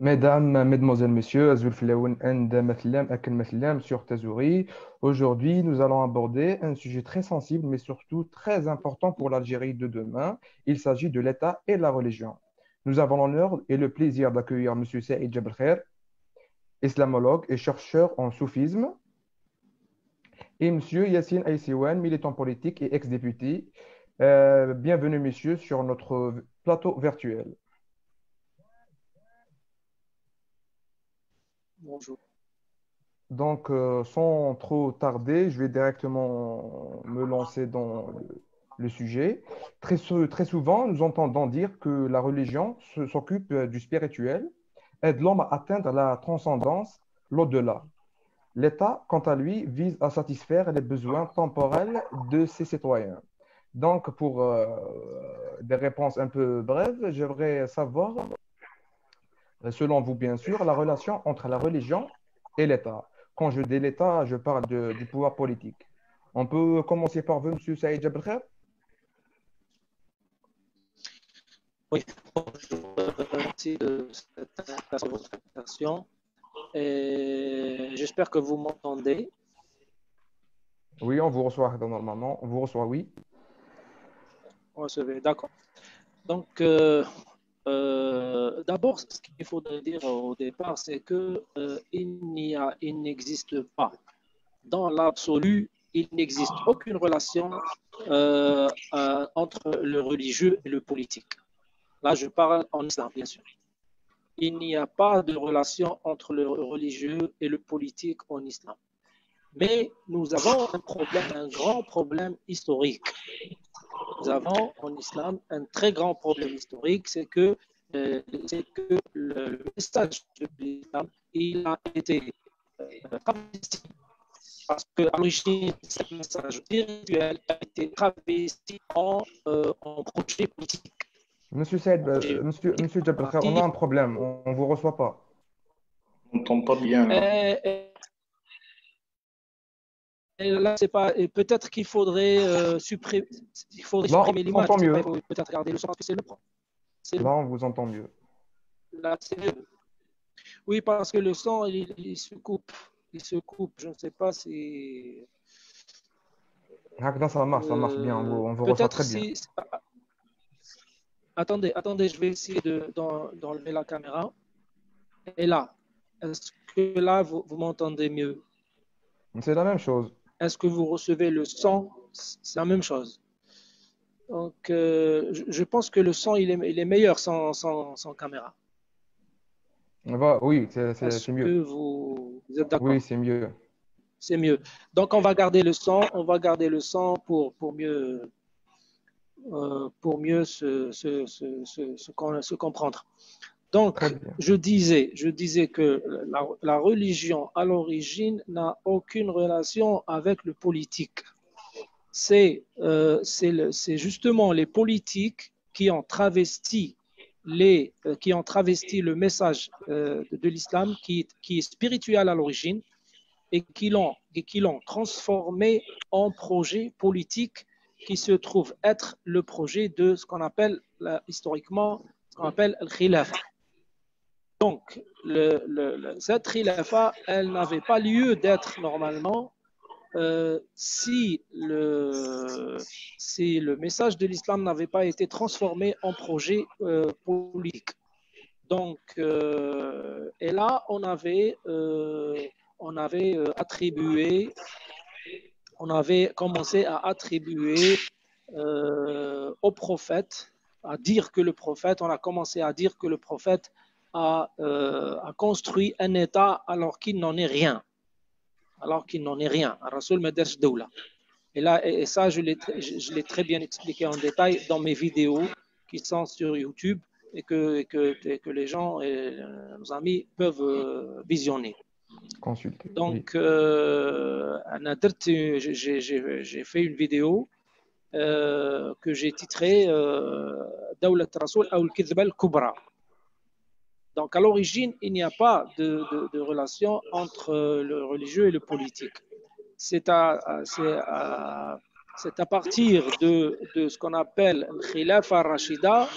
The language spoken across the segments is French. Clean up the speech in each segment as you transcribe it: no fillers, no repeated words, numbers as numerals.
Mesdames, Mesdemoiselles, Messieurs, Azul Filaoun and Mathiam, Aken Mathiam sur Tazouri. Aujourd'hui, nous allons aborder un sujet très sensible, mais surtout très important pour l'Algérie de demain. Il s'agit de l'État et la religion. Nous avons l'honneur et le plaisir d'accueillir Monsieur Saïd Jabrkher, islamologue et chercheur en soufisme, et Monsieur Yassine Aïssiouane, militant politique et ex-député. Bienvenue, messieurs, sur notre plateau virtuel. Bonjour. Donc, sans trop tarder, je vais directement me lancer dans le sujet. Très souvent, nous entendons dire que la religion s'occupe du spirituel, aide l'homme à atteindre la transcendance, l'au-delà. L'État, quant à lui, vise à satisfaire les besoins temporels de ses citoyens. Donc, pour des réponses un peu brèves, j'aimerais savoir, selon vous, bien sûr, la relation entre la religion et l'État. Quand je dis l'État, je parle du pouvoir politique. On peut commencer par vous, M. Saïd Jabrkher? Oui, bonjour. Merci de votre invitation. Et j'espère que vous m'entendez. Oui, on vous reçoit normalement. On vous reçoit, oui. Recevez, d'accord. Donc, d'abord, ce qu'il faudrait dire au départ, c'est que il n'existe pas, dans l'absolu, il n'existe aucune relation entre le religieux et le politique. Là, je parle en islam, bien sûr. Il n'y a pas de relation entre le religieux et le politique en islam. Mais nous avons un problème, un grand problème historique. Nous avons en islam un très grand problème historique, c'est que le message de l'islam, il a été travesti parce qu'à l'origine, ce message spirituel a été travesti en projet politique. Monsieur Saïd, Projet Monsieur à Jabrkher, on a partir un problème. On ne vous reçoit pas. On n'entend pas bien là. Et là, c'est pas. Et peut-être qu'il faudrait, Là, on supprimer vous l'image. entend Je sais pas, mieux. il faut peut-être regarder le son parce que c'est le problème. Là, on vous entend mieux. Là, c'est mieux. Oui, parce que le son, il se coupe. Il se coupe. Je ne sais pas si. Hakda, ça marche bien. On vous reçoit Peut-être très bien. si. Attendez, je vais essayer d'enlever la caméra. Et là, est-ce que là, vous m'entendez mieux? C'est la même chose. Est-ce que vous recevez le son? C'est la même chose. Donc, je pense que le son, il est meilleur sans caméra. Oui, Est-ce c'est que mieux. vous êtes Oui, d'accord? c'est mieux. C'est mieux. Donc, on va garder le son. On va garder le son pour mieux se comprendre. Très Donc, bien. je disais que la religion, à l'origine, n'a aucune relation avec le politique. C'est justement les politiques qui ont travesti le message de l'islam, qui est spirituel à l'origine, et qui l'ont transformé en projet politique qui se trouve être le projet de ce qu'on appelle historiquement ce qu'on appelle le khilafa. Donc, cette khilafa, elle n'avait pas lieu d'être normalement si le message de l'islam n'avait pas été transformé en projet politique. Donc, et là, on avait commencé à attribuer au prophète, on a commencé à dire que le prophète a construit un État alors qu'il n'en est rien. Alors qu'il n'en est rien. Rasoul Maderj Doula. Et là, et ça, je l'ai très bien expliqué en détail dans mes vidéos qui sont sur YouTube et que les gens et nos amis peuvent visionner. Consultez. Oui. Donc, j'ai fait une vidéo que j'ai titrée Dawlat Rasoul ou al-Kidhba al-Kubra. Donc, à l'origine, il n'y a pas de relation entre le religieux et le politique. C'est à partir de ce qu'on appelle le Khilafa Rashida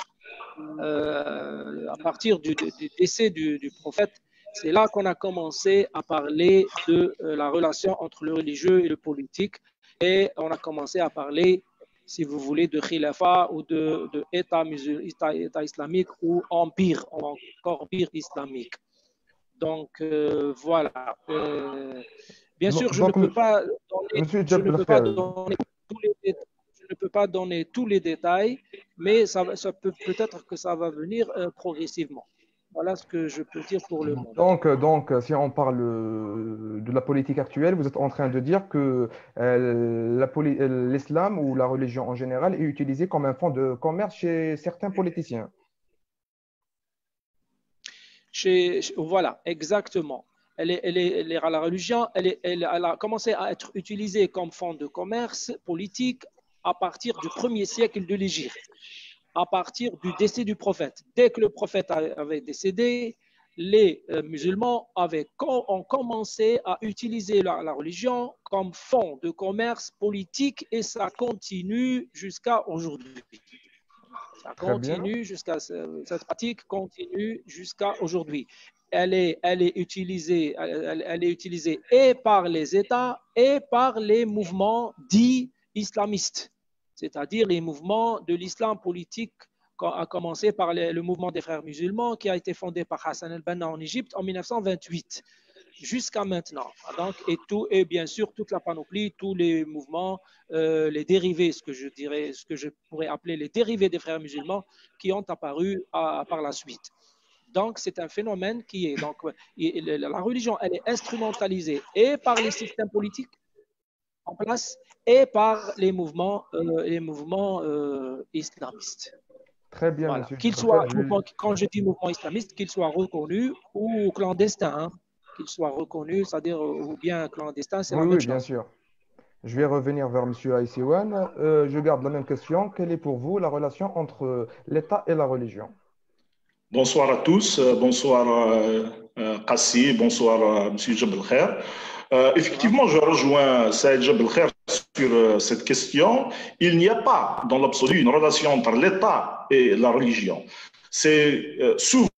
à partir du décès du prophète, c'est là qu'on a commencé à parler de la relation entre le religieux et le politique et on a commencé à parler, si vous voulez, de khilafa ou de État islamique ou empire, ou encore empire islamique. Donc, voilà. Bien sûr, je ne Donc, peux pas donner, Monsieur je ne peux pas Jablkhair, donner tous les détails, je ne peux pas donner tous les détails, mais ça peut peut-être que ça va venir progressivement. Voilà ce que je peux dire pour le moment. donc, si on parle de la politique actuelle, vous êtes en train de dire que l'islam ou la religion en général est utilisée comme un fonds de commerce chez certains politiciens. Voilà, exactement. La religion, elle a commencé à être utilisée comme fonds de commerce politique à partir du premier siècle de l'Égypte, à partir du décès du prophète. Dès que le prophète avait décédé, les musulmans ont commencé à utiliser la religion comme fonds de commerce politique et ça continue jusqu'à aujourd'hui. Ça Très bien, continue jusqu'à cette pratique continue jusqu'à aujourd'hui. Elle est utilisée, elle est utilisée et par les États et par les mouvements dits islamistes, c'est-à-dire les mouvements de l'islam politique, a commencé par le mouvement des frères musulmans qui a été fondé par Hassan el-Banna en Égypte en 1928 jusqu'à maintenant. Donc, et bien sûr, toute la panoplie, tous les mouvements, les dérivés, ce que je pourrais appeler les dérivés des frères musulmans qui ont apparu par la suite. Donc, c'est un phénomène qui est. Donc, la religion, elle est instrumentalisée et par les systèmes politiques en place et par les mouvements islamistes. très bien, Voilà. Monsieur Qu'il Jablkhair. soit, quand je dis mouvement islamiste, qu'il soit reconnu ou clandestin, hein, qu'il soit reconnu, c'est-à-dire ou bien clandestin, c'est Oui, la même oui, bien chose. sûr. Je vais revenir vers Monsieur Aïssiwan. Je garde la même question. Quelle est pour vous la relation entre l'État et la religion? Bonsoir à tous, bonsoir Kassi, bonsoir Monsieur Jabal Khair. Bonsoir. Effectivement, je rejoins Saïd Jabal Khair sur cette question. Il n'y a pas dans l'absolu une relation entre l'État et la religion. C'est souvent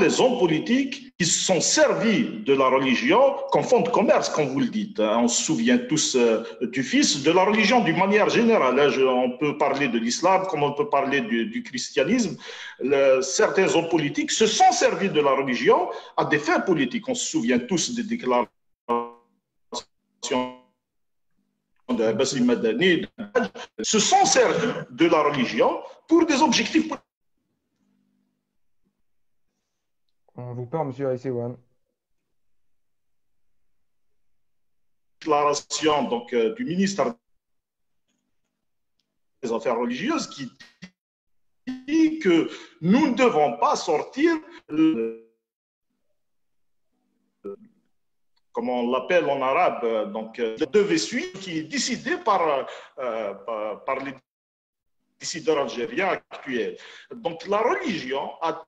les hommes politiques qui se sont servis de la religion comme fonds de commerce, comme vous le dites. On se souvient tous du fils de la religion d'une manière générale. On peut parler de l'islam comme on peut parler du christianisme. Certains hommes politiques se sont servis de la religion à des fins politiques. On se souvient tous des déclarations de Bassim Madani, se sont servis de la religion pour des objectifs politiques. On vous parle, Monsieur Aïssiwan. Déclaration donc, du ministre des Affaires religieuses qui dit que nous ne devons pas sortir, comme on l'appelle en arabe, donc de vessuie qui est décidé par les décideurs algériens actuels. Donc la religion a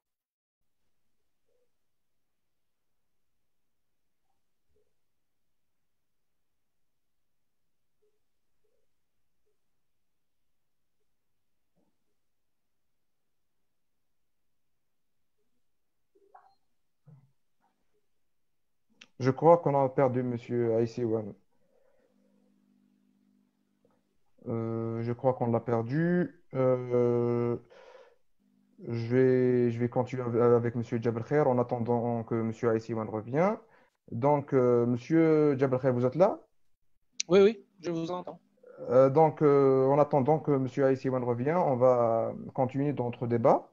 Je crois qu'on a perdu Monsieur Aïssiwan. Je crois qu'on l'a perdu. Je vais continuer avec Monsieur Jabal Khair en attendant que Monsieur Aïssiwan revient. Donc, Monsieur Jabal Khair, vous êtes là? Oui, oui, je vous entends. En attendant que Monsieur Aïssiwan revient, on va continuer notre débat.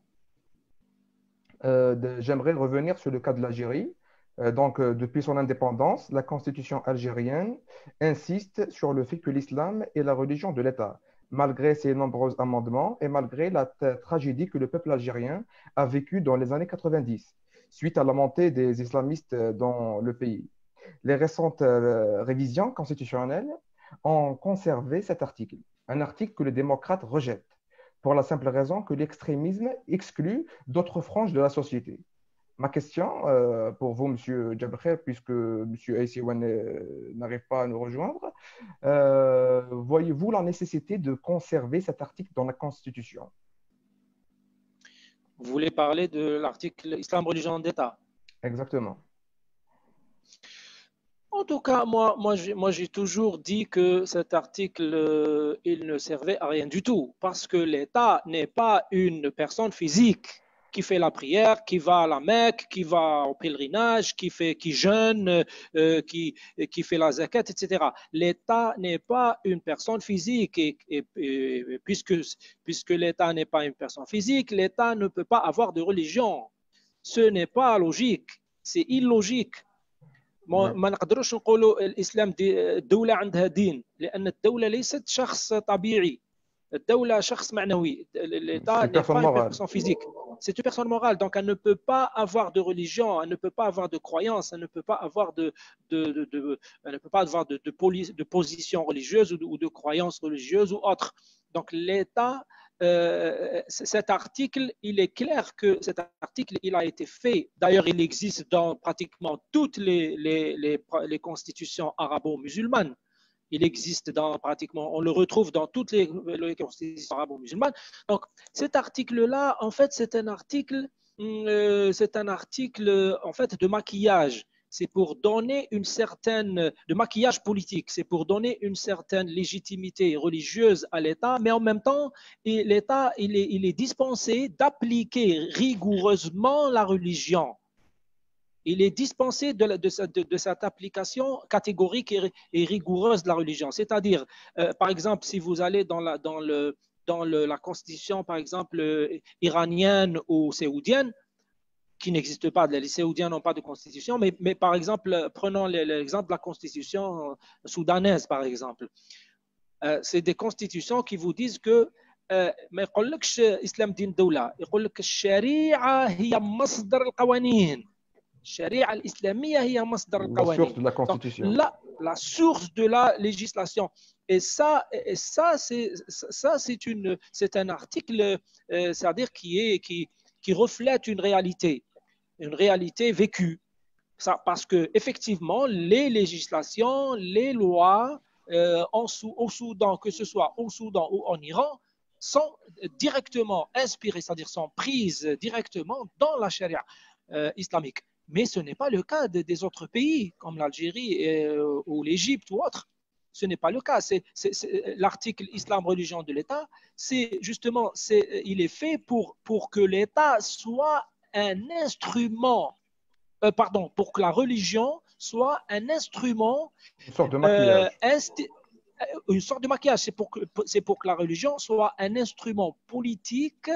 J'aimerais revenir sur le cas de l'Algérie. Depuis son indépendance, la constitution algérienne insiste sur le fait que l'islam est la religion de l'État, malgré ses nombreux amendements et malgré la tragédie que le peuple algérien a vécue dans les années 90, suite à la montée des islamistes dans le pays. Les récentes révisions constitutionnelles ont conservé cet article, un article que les démocrates rejettent, pour la simple raison que l'extrémisme exclut d'autres franges de la société. Ma question pour vous, Monsieur Jabré, puisque Monsieur Aïssiwan n'arrive pas à nous rejoindre, voyez-vous la nécessité de conserver cet article dans la Constitution? Vous voulez parler de l'article Islam, religion d'État? Exactement. En tout cas, moi, j'ai toujours dit que cet article, il ne servait à rien du tout, parce que l'État n'est pas une personne physique qui fait la prière, qui va à la Mecque, qui va au pèlerinage, qui jeûne, qui fait la zakat, etc. L'État n'est pas une personne physique, et puisque l'État n'est pas une personne physique, l'État ne peut pas avoir de religion. Ce n'est pas logique, c'est illogique. ما نقدروش نقولوا الاسلام الدوله عندها دين لان الدوله ليست شخص طبيعي الدوله شخص معنوي l'État n'est pas une personne physique c'est une personne morale donc elle ne peut pas avoir de religion elle ne peut pas avoir de croyance elle ne peut pas avoir elle ne peut pas avoir de position religieuse ou de croyance religieuse ou autre donc l'État cet article, il est clair que cet article, il a été fait. D'ailleurs, il existe dans pratiquement toutes les constitutions arabo-musulmanes. Il existe dans pratiquement, on le retrouve dans toutes les constitutions arabo-musulmanes. Donc, cet article-là, en fait, c'est un article en fait de maquillage. C'est pour donner une certaine de maquillage politique, c'est pour donner une certaine légitimité religieuse à l'État, mais en même temps, l'État il est dispensé d'appliquer rigoureusement la religion. Il est dispensé de cette application catégorique et rigoureuse de la religion. C'est-à-dire, par exemple, si vous allez dans la constitution, par exemple, iranienne ou saoudienne, qui n'existe pas. Les Saoudiens n'ont pas de constitution, mais par exemple, prenons l'exemple de la constitution soudanaise, par exemple. C'est des constitutions qui vous disent que ما يقولكش إسلام دين دولة يقول لك الشريعة هي مصدر القوانين الشريعة الإسلامية هي مصدر القوانين. La source de la constitution. La source de la législation. Et ça c'est un article, c'est-à-dire qui reflète une réalité vécue. Ça, parce que effectivement, les législations, les lois au Soudan, que ce soit au Soudan ou en Iran, sont directement inspirées, c'est-à-dire sont prises directement dans la charia islamique. Mais ce n'est pas le cas des autres pays, comme l'Algérie ou l'Égypte ou autres. Ce n'est pas le cas. L'article Islam, religion de l'État, c'est justement, il est fait pour que l'État soit un instrument, pour que la religion soit un instrument, une sorte de maquillage. Une sorte de maquillage. C'est pour que la religion soit un instrument politique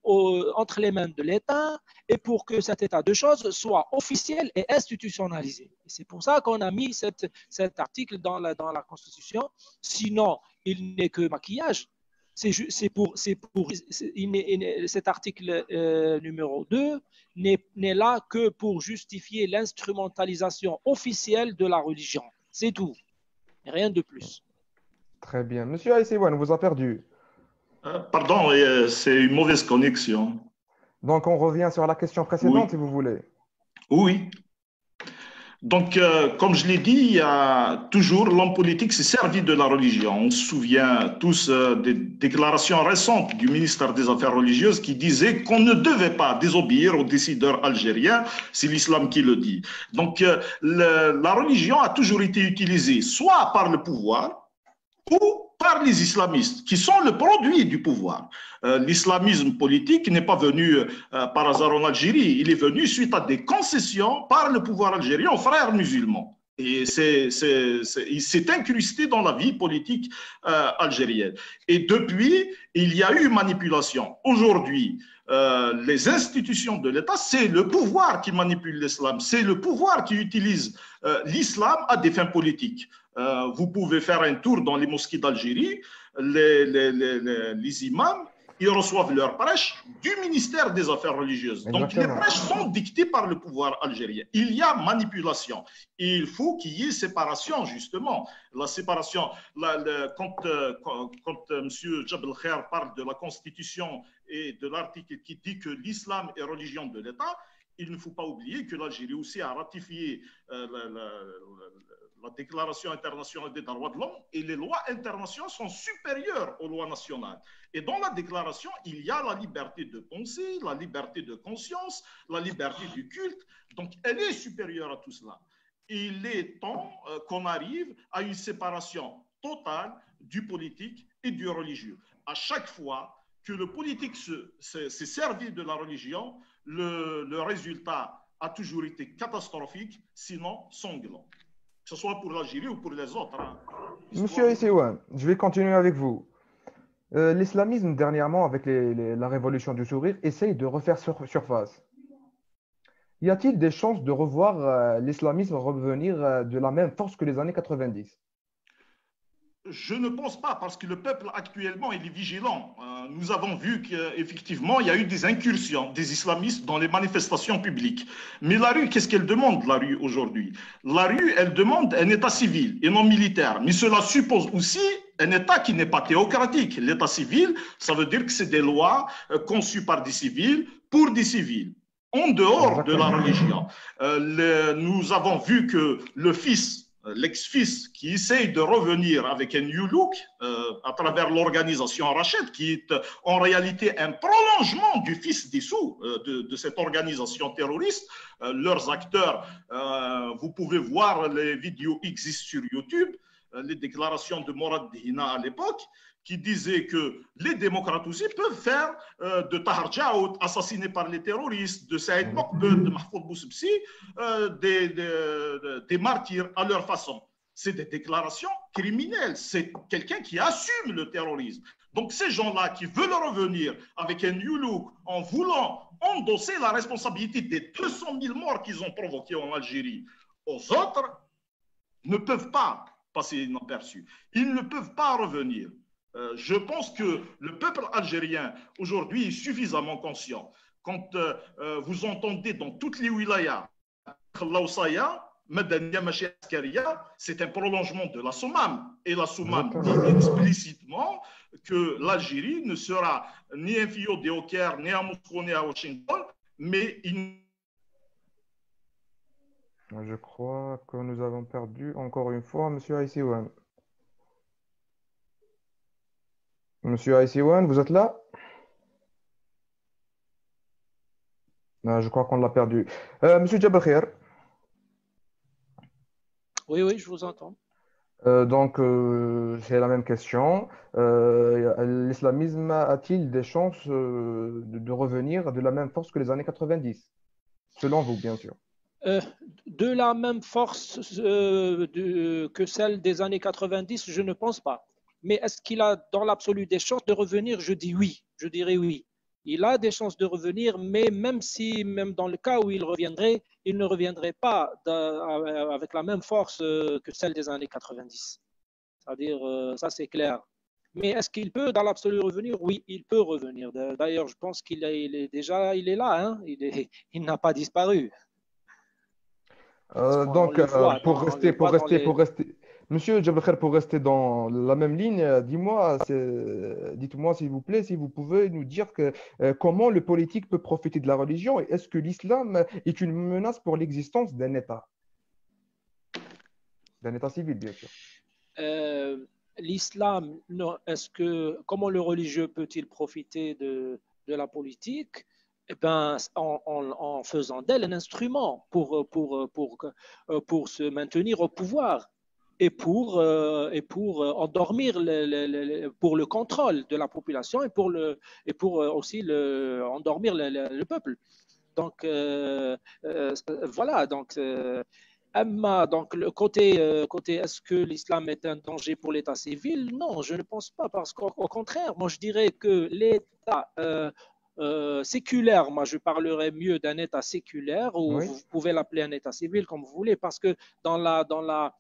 entre les mains de l'État et pour que cet état de choses soit officiel et institutionnalisé. C'est pour ça qu'on a mis cet article dans la Constitution. Sinon, il n'est que maquillage. Cet article numéro 2 n'est là que pour justifier l'instrumentalisation officielle de la religion. C'est tout. Rien de plus. Très bien. Monsieur Aïsséouane, on vous a perdu. Pardon, c'est une mauvaise connexion. Donc, on revient sur la question précédente, si vous voulez. Oui. Donc, comme je l'ai dit, il y a toujours l'homme politique s'est servi de la religion. On se souvient tous des déclarations récentes du ministère des Affaires religieuses qui disait qu'on ne devait pas désobéir aux décideurs algériens, c'est l'islam qui le dit. Donc, la religion a toujours été utilisée soit par le pouvoir ou par les islamistes, qui sont le produit du pouvoir. L'islamisme politique n'est pas venu par hasard en Algérie, il est venu suite à des concessions par le pouvoir algérien aux frères musulmans. Et il s'est incrusté dans la vie politique algérienne. Et depuis, il y a eu manipulation. Aujourd'hui, les institutions de l'État, c'est le pouvoir qui manipule l'islam, c'est le pouvoir qui utilise l'islam à des fins politiques. Vous pouvez faire un tour dans les mosquées d'Algérie, les imams, ils reçoivent leurs prêches du ministère des Affaires religieuses. Exactement. Donc les prêches sont dictés par le pouvoir algérien. Il y a manipulation. Et il faut qu'il y ait séparation, justement. La séparation, quand M. Jabel Khair parle de la constitution et de l'article qui dit que l'islam est religion de l'État, il ne faut pas oublier que l'Algérie aussi a ratifié la Déclaration internationale des droits de l'homme et les lois internationales sont supérieures aux lois nationales. Et dans la déclaration, il y a la liberté de pensée, la liberté de conscience, la liberté du culte. Donc, elle est supérieure à tout cela. Il est temps qu'on arrive à une séparation totale du politique et du religieux. À chaque fois que le politique s'est servi de la religion, le résultat a toujours été catastrophique, sinon sanglant. Que ce soit pour l'Algérie ou pour les autres. Hein. Monsieur Aïsseouane, je vais continuer avec vous. L'islamisme, dernièrement, avec la révolution du sourire, essaye de refaire surface. Y a-t-il des chances de revoir l'islamisme revenir de la même force que les années 90? Je ne pense pas, parce que le peuple actuellement, il est vigilant. Nous avons vu qu'effectivement, il y a eu des incursions des islamistes dans les manifestations publiques. Mais la rue, qu'est-ce qu'elle demande, la rue, aujourd'hui? La rue, elle demande un État civil et non militaire. Mais cela suppose aussi un État qui n'est pas théocratique. L'État civil, ça veut dire que c'est des lois conçues par des civils pour des civils, en dehors de la religion. Nous avons vu que le fils, l'ex-fils qui essaye de revenir avec un new look à travers l'organisation Rachet, qui est en réalité un prolongement du fils dissous de cette organisation terroriste. Leurs acteurs, vous pouvez voir, les vidéos existent sur YouTube, les déclarations de Morad Dihina à l'époque, qui disait que les démocrates aussi peuvent faire de Tahar Djaoud, assassiné par les terroristes, de Saïd Mokbel, de Mahfoud Boussebsi, des martyrs à leur façon. C'est des déclarations criminelles. C'est quelqu'un qui assume le terrorisme. Donc ces gens-là qui veulent revenir avec un new look en voulant endosser la responsabilité des 200 000 morts qu'ils ont provoqués en Algérie aux autres, ne peuvent pas passer inaperçus. Ils ne peuvent pas revenir. Je pense que le peuple algérien aujourd'hui est suffisamment conscient. Quand vous entendez dans toutes les wilayas, c'est un prolongement de la Soumam. Et la Soumam dit explicitement que l'Algérie ne sera ni un fio de au Caire, ni à Moscou, ni à Washington, mais Je crois que nous avons perdu encore une fois Monsieur Aïsseouane. Monsieur Aïsseouane, vous êtes là? Je crois qu'on l'a perdu. Monsieur Djabalkhair. Oui, oui, je vous entends. C'est la même question. L'islamisme a-t-il des chances de revenir de la même force que les années 90? Selon vous, bien sûr. De la même force que celle des années 90, je ne pense pas. Mais est-ce qu'il a dans l'absolu des chances de revenir? Je dis oui, je dirais oui. Il a des chances de revenir, mais même dans le cas où il reviendrait, il ne reviendrait pas avec la même force que celle des années 90. C'est-à-dire, ça c'est clair. Mais est-ce qu'il peut dans l'absolu revenir? Oui, il peut revenir. D'ailleurs, je pense qu'il est déjà, il est là, hein? Il n'a pas disparu. Pour rester, Monsieur Djabalkhair, pour rester dans la même ligne, dites-moi s'il vous plaît, si vous pouvez nous dire comment le politique peut profiter de la religion et est-ce que l'islam est une menace pour l'existence d'un État civil, bien sûr. L'islam, comment le religieux peut-il profiter de la politique? Eh ben, en faisant d'elle un instrument pour se maintenir au pouvoir et pour endormir pour le contrôle de la population et pour aussi endormir le peuple. Donc, voilà. Donc, donc le côté est-ce que l'islam est un danger pour l'état civil? Non, je ne pense pas, parce qu'au contraire, moi je dirais que l'état séculaire, moi je parlerais mieux d'un état séculaire, ou Oui. vous pouvez l'appeler un état civil comme vous voulez, parce que dans la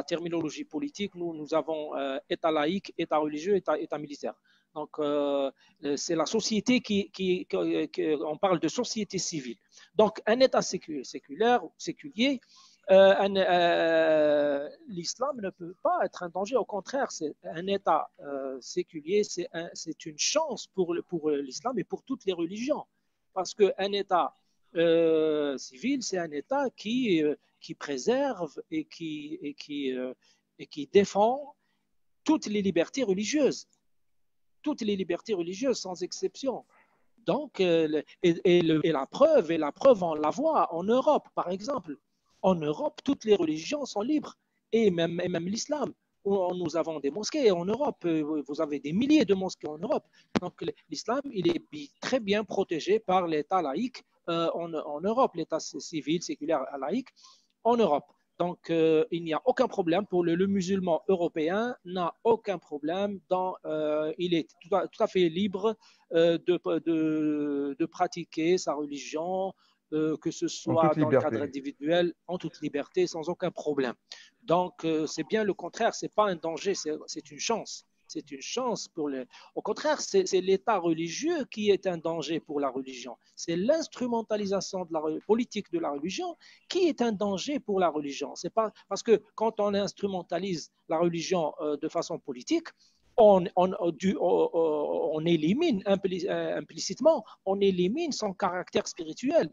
terminologie politique, nous avons état laïque, état religieux, état militaire. Donc, c'est la société on parle de société civile. Donc, un état séculier, l'islam ne peut pas être un danger. Au contraire, c'est un État séculier, c'est une chance pour l'islam et pour toutes les religions. Parce qu'un État civil, c'est un État qui préserve et qui défend toutes les libertés religieuses. Toutes les libertés religieuses, sans exception. Donc, la preuve, on la voit en Europe, par exemple. En Europe, toutes les religions sont libres, et même l'islam. Nous avons des mosquées en Europe, vous avez des milliers de mosquées en Europe. Donc, l'islam, il est très bien protégé par l'État laïque en Europe, l'État civil, séculaire, laïque en Europe. Donc, il n'y a aucun problème pour le musulman européen, n'a aucun problème. Il est tout à fait libre de pratiquer sa religion, que ce En soit toute dans le cadre liberté. individuel, en toute liberté, sans aucun problème. Donc, c'est bien le contraire, ce n'est pas un danger, c'est une chance. C'est une chance pour les. Au contraire, c'est l'État religieux qui est un danger pour la religion. C'est l'instrumentalisation de la politique de la religion qui est un danger pour la religion. C'est pas parce que quand on instrumentalise la religion de façon politique, on élimine implicitement, on élimine son caractère spirituel.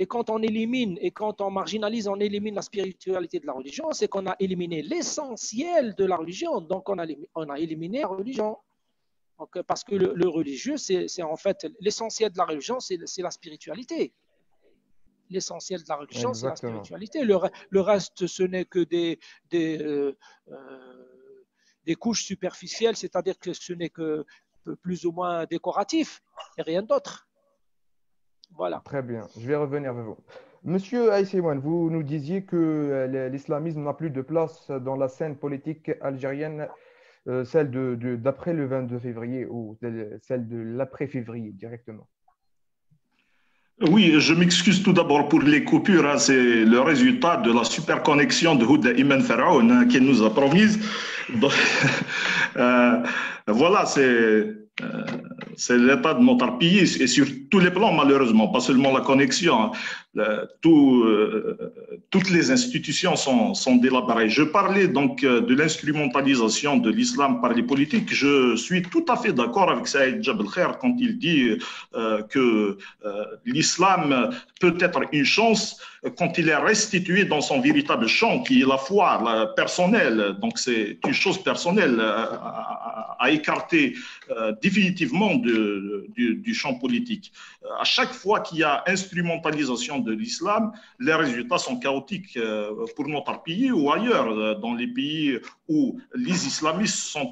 Et quand on élimine et quand on marginalise, on élimine la spiritualité de la religion, c'est qu'on a éliminé l'essentiel de la religion. Donc, on a éliminé la religion. Donc, parce que le religieux, c'est en fait l'essentiel de la religion, c'est la spiritualité. L'essentiel de la religion, c'est la Exactement. spiritualité. Le reste, ce n'est que des couches superficielles, c'est-à-dire que ce n'est que plus ou moins décoratif et rien d'autre. Voilà. Très bien. Je vais revenir vers vous. Monsieur Aïsséouane, vous nous disiez que l'islamisme n'a plus de place dans la scène politique algérienne, celle d'après le 22 février ou celle de l'après-février directement. Oui, je m'excuse tout d'abord pour les coupures, hein. C'est le résultat de la super connexion de Houda Iman Faraoun, hein, qu'il nous a promise. Donc, voilà, c'est l'état de notre pays et sur tous les plans, malheureusement, pas seulement la connexion, hein. Toutes les institutions sont délabrées. Je parlais donc de l'instrumentalisation de l'islam par les politiques. Je suis tout à fait d'accord avec Saïd Jabel Khair quand il dit que l'islam peut être une chance quand il est restitué dans son véritable champ, qui est la foi personnelle. Donc c'est une chose personnelle à écarter définitivement du champ politique. À chaque fois qu'il y a instrumentalisation de l'islam, les résultats sont chaotiques pour notre pays ou ailleurs, dans les pays où les islamistes se sont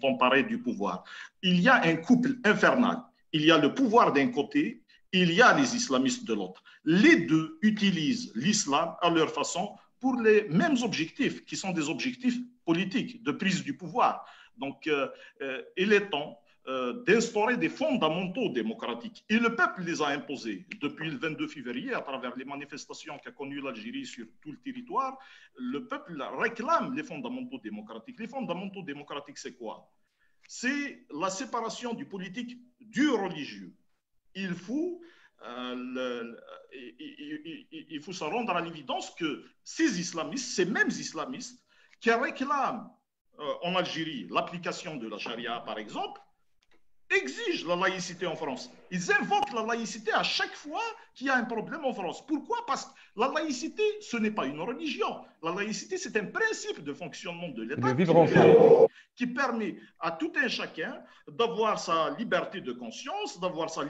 emparés du pouvoir. Il y a un couple infernal. Il y a le pouvoir d'un côté, il y a les islamistes de l'autre. Les deux utilisent l'islam à leur façon pour les mêmes objectifs, qui sont des objectifs politiques, de prise du pouvoir. Donc, il est temps d'instaurer des fondamentaux démocratiques. Et le peuple les a imposés depuis le 22 février à travers les manifestations qu'a connues l'Algérie sur tout le territoire. Le peuple réclame les fondamentaux démocratiques. Les fondamentaux démocratiques, c'est quoi? C'est la séparation du politique du religieux. Il faut se rendre à l'évidence que ces mêmes islamistes qui réclament en Algérie l'application de la charia, par exemple, exigent la laïcité en France. Ils invoquent la laïcité à chaque fois qu'il y a un problème en France. Pourquoi? Parce que la laïcité, ce n'est pas une religion. La laïcité, c'est un principe de fonctionnement de l'État qui permet à tout un chacun d'avoir sa liberté de conscience, d'avoir sa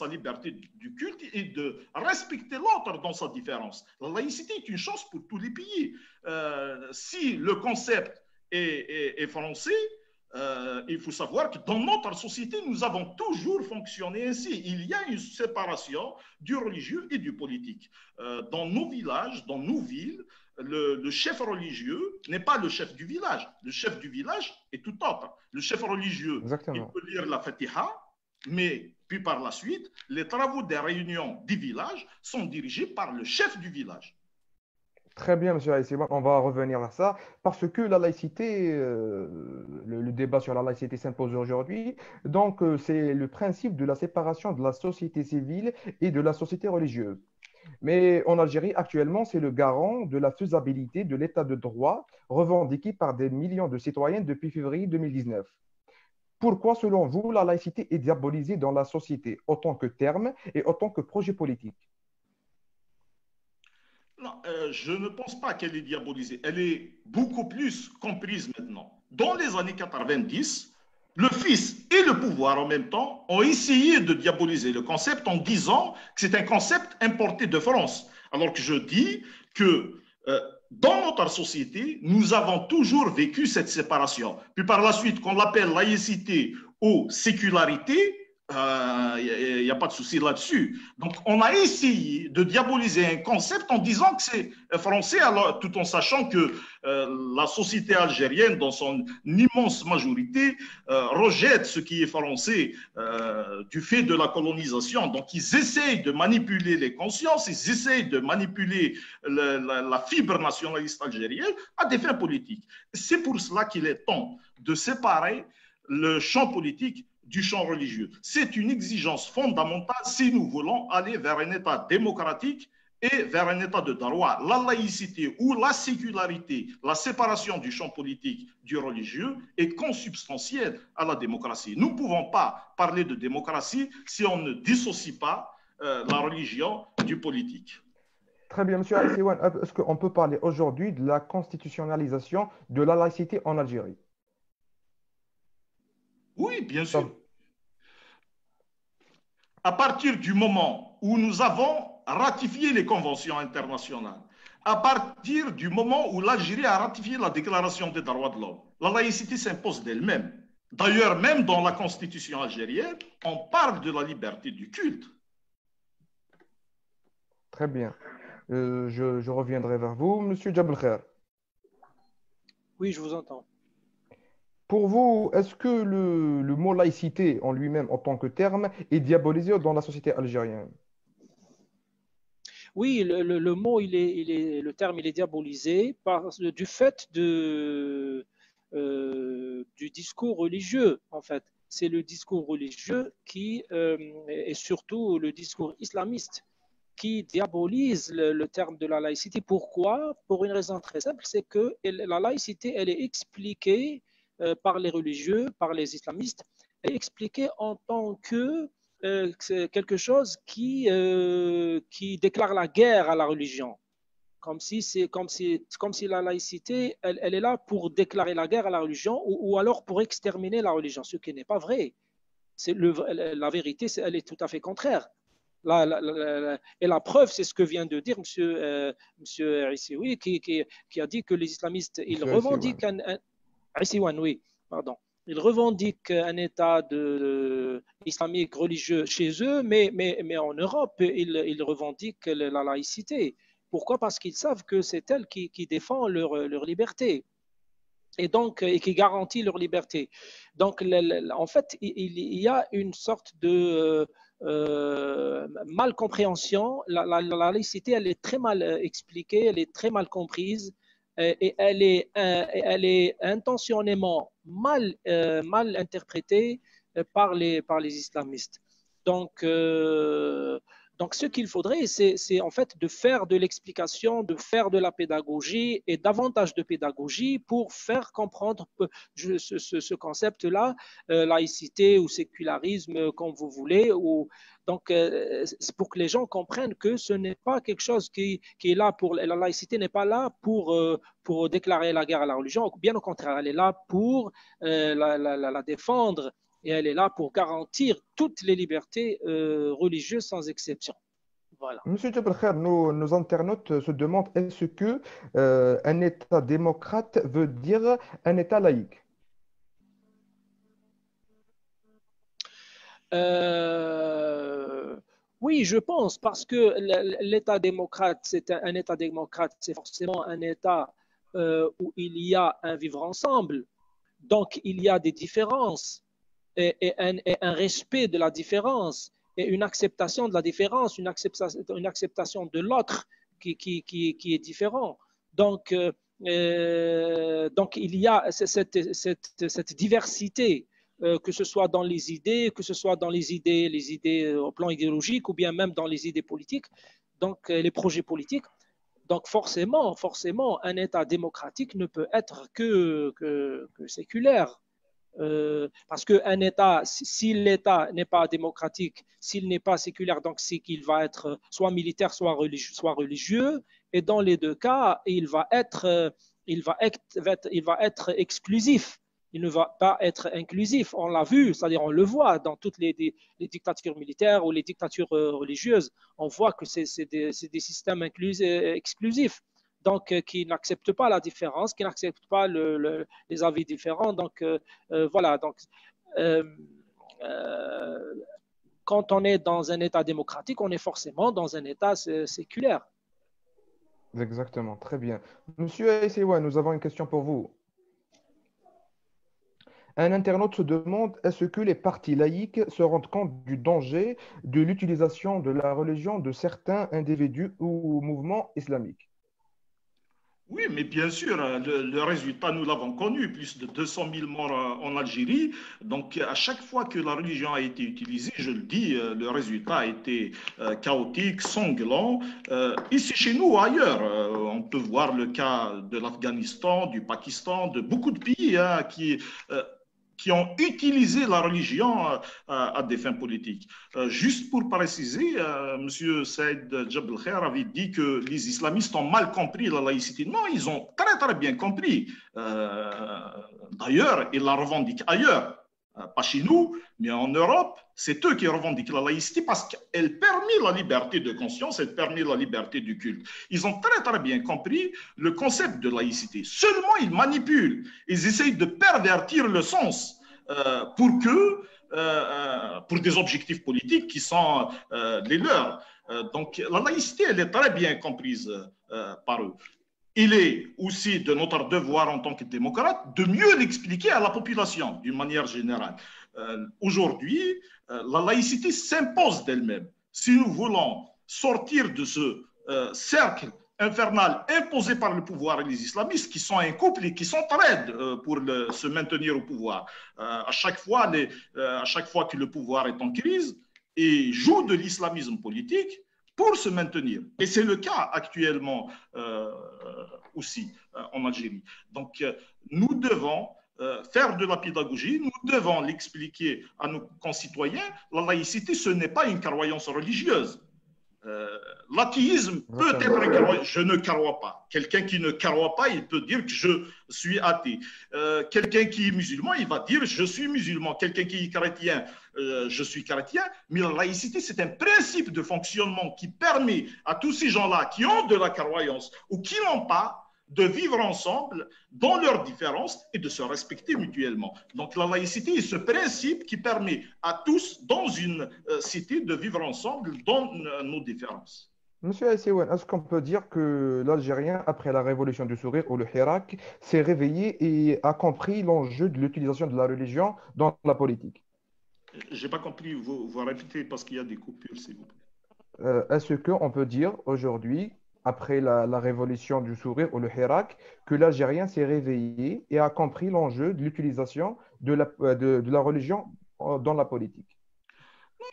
liberté du culte et de respecter l'autre dans sa différence. La laïcité est une chance pour tous les pays. Si le concept est français, il faut savoir que dans notre société, nous avons toujours fonctionné ainsi. Il y a une séparation du religieux et du politique. Dans nos villages, dans nos villes, le chef religieux n'est pas le chef du village. Le chef du village est tout autre. Le chef religieux, Exactement. il peut lire la Fatiha, mais puis par la suite, les travaux des réunions du village sont dirigés par le chef du village. Très bien, monsieur Aïsséouane, on va revenir à ça parce que la laïcité, le débat sur la laïcité s'impose aujourd'hui. Donc, c'est le principe de la séparation de la société civile et de la société religieuse. Mais en Algérie, actuellement, c'est le garant de la faisabilité de l'état de droit revendiqué par des millions de citoyens depuis février 2019. Pourquoi, selon vous, la laïcité est diabolisée dans la société autant que terme et autant que projet politique? Non, je ne pense pas qu'elle est diabolisée. Elle est beaucoup plus comprise maintenant. Dans les années 90, le fils et le pouvoir en même temps ont essayé de diaboliser le concept en disant que c'est un concept importé de France. Alors que je dis que dans notre société, nous avons toujours vécu cette séparation. Puis par la suite, qu'on l'appelle laïcité ou sécularité, il n'y a pas de souci là-dessus. Donc, on a essayé de diaboliser un concept en disant que c'est français, alors, tout en sachant que la société algérienne, dans son immense majorité, rejette ce qui est français du fait de la colonisation. Donc, ils essayent de manipuler les consciences, ils essayent de manipuler la fibre nationaliste algérienne à des fins politiques. C'est pour cela qu'il est temps de séparer le champ politique du champ religieux. C'est une exigence fondamentale si nous voulons aller vers un État démocratique et vers un État de droit. La laïcité ou la sécularité, la séparation du champ politique du religieux est consubstantielle à la démocratie. Nous ne pouvons pas parler de démocratie si on ne dissocie pas la religion du politique. Très bien, monsieur Aïsseouane, est-ce qu'on peut parler aujourd'hui de la constitutionnalisation de la laïcité en Algérie? Oui, bien sûr. À partir du moment où nous avons ratifié les conventions internationales, à partir du moment où l'Algérie a ratifié la Déclaration des droits de l'homme, la laïcité s'impose d'elle-même. D'ailleurs, même dans la constitution algérienne, on parle de la liberté du culte. Très bien. Je reviendrai vers vous. Monsieur Djabel. Oui, je vous entends. Pour vous, est-ce que le mot laïcité en lui-même, en tant que terme, est diabolisé dans la société algérienne? Oui, le mot, le terme, il est diabolisé du fait du discours religieux, en fait. C'est le discours religieux et surtout le discours islamiste, qui diabolise le terme de la laïcité. Pourquoi? Pour une raison très simple, c'est que la laïcité, elle est expliquée par les religieux, par les islamistes, est expliquée en tant que quelque chose qui déclare la guerre à la religion. Comme si la laïcité, elle est là pour déclarer la guerre à la religion ou alors pour exterminer la religion, ce qui n'est pas vrai. La vérité, elle est tout à fait contraire. Et la preuve, c'est ce que vient de dire monsieur Aïsseoui, qui a dit que les islamistes, ils revendiquent oui, pardon. Ils revendiquent un État islamique religieux chez eux, mais en Europe, ils revendiquent la laïcité. Pourquoi? Parce qu'ils savent que c'est elle qui défend leur liberté et qui garantit leur liberté. Donc, en fait, il y a une sorte de malcompréhension. La laïcité, elle est très mal expliquée, elle est très mal comprise et elle est intentionnellement mal interprétée par les islamistes. Donc, ce qu'il faudrait, c'est en fait de faire de l'explication, de faire de la pédagogie et davantage de pédagogie pour faire comprendre ce concept-là, laïcité ou sécularisme, comme vous voulez. Donc, c'est pour que les gens comprennent que ce n'est pas quelque chose qui est là pour. La laïcité n'est pas là pour déclarer la guerre à la religion, bien au contraire, elle est là pour la défendre. Et elle est là pour garantir toutes les libertés religieuses sans exception. Voilà. Monsieur Djabel, nos internautes se demandent est-ce que un État démocrate veut dire un État laïque? Oui, je pense, parce que l'État démocrate, un État démocrate, c'est forcément un État où il y a un vivre ensemble. Donc, il y a des différences. Et un respect de la différence et une acceptation de la différence, une acceptation de l'autre qui est différent. Donc, il y a cette diversité, que ce soit dans les idées, que ce soit dans les idées au plan idéologique ou bien même dans les idées politiques. donc les projets politiques. Donc forcément, un État démocratique ne peut être que séculaire. Parce qu'un État, si l'État n'est pas démocratique, s'il n'est pas séculaire, donc c'est qu'il va être soit militaire, soit religieux, et dans les deux cas, il va être exclusif. Il ne va pas être inclusif. On l'a vu, c'est-à-dire on le voit dans toutes les dictatures militaires ou les dictatures religieuses. On voit que c'est des systèmes exclusifs, donc qui n'acceptent pas la différence, qui n'acceptent pas les avis différents. Donc voilà. Donc euh, euh, quand on est dans un État démocratique, on est forcément dans un État séculaire. Exactement, très bien. Monsieur Aïssewa, nous avons une question pour vous. Un internaute se demande, est-ce que les partis laïcs se rendent compte du danger de l'utilisation de la religion de certains individus ou mouvements islamiques? Oui, mais bien sûr, le résultat, nous l'avons connu, plus de 200 000 morts en Algérie. Donc, à chaque fois que la religion a été utilisée, je le dis, le résultat a été chaotique, sanglant. Ici, chez nous, ailleurs, on peut voir le cas de l'Afghanistan, du Pakistan, de beaucoup de pays hein, qui ont utilisé la religion à des fins politiques. Juste pour préciser, M. Saïd Jebel Khair avait dit que les islamistes ont mal compris la laïcité. Non, ils ont très très bien compris. D'ailleurs, ils la revendiquent ailleurs. Pas chez nous, mais en Europe, c'est eux qui revendiquent la laïcité parce qu'elle permet la liberté de conscience, elle permet la liberté du culte. Ils ont très très bien compris le concept de laïcité. Seulement, ils manipulent, ils essayent de pervertir le sens pour des objectifs politiques qui sont les leurs. Donc, la laïcité, elle est très bien comprise par eux. Il est aussi de notre devoir en tant que démocrate de mieux l'expliquer à la population d'une manière générale. Aujourd'hui, la laïcité s'impose d'elle-même. Si nous voulons sortir de ce cercle infernal imposé par le pouvoir et les islamistes qui sont un couple et qui sont raides pour se maintenir au pouvoir, à chaque fois que le pouvoir est en crise et joue de l'islamisme politique, pour se maintenir. Et c'est le cas actuellement aussi en Algérie. Donc, nous devons faire de la pédagogie, nous devons l'expliquer à nos concitoyens. La laïcité, ce n'est pas une croyance religieuse. L'athéisme peut être un croyance. Je ne crois pas. Quelqu'un qui ne croit pas, il peut dire que je suis athée. Quelqu'un qui est musulman, il va dire je suis musulman. Quelqu'un qui est chrétien, je suis chrétien. Mais la laïcité, c'est un principe de fonctionnement qui permet à tous ces gens-là qui ont de la croyance ou qui n'ont pas de vivre ensemble dans leurs différences et de se respecter mutuellement. Donc la laïcité est ce principe qui permet à tous dans une cité de vivre ensemble dans nos différences. Monsieur Aïssewan, est-ce qu'on peut dire que l'Algérien, après la révolution du sourire ou le Hirak, s'est réveillé et a compris l'enjeu de l'utilisation de la religion dans la politique? Je n'ai pas compris, vous répétez parce qu'il y a des coupures, s'il vous plaît. Est-ce qu'on peut dire aujourd'hui, après la révolution du sourire ou le Hirak, que l'Algérien s'est réveillé et a compris l'enjeu de l'utilisation de la religion dans la politique?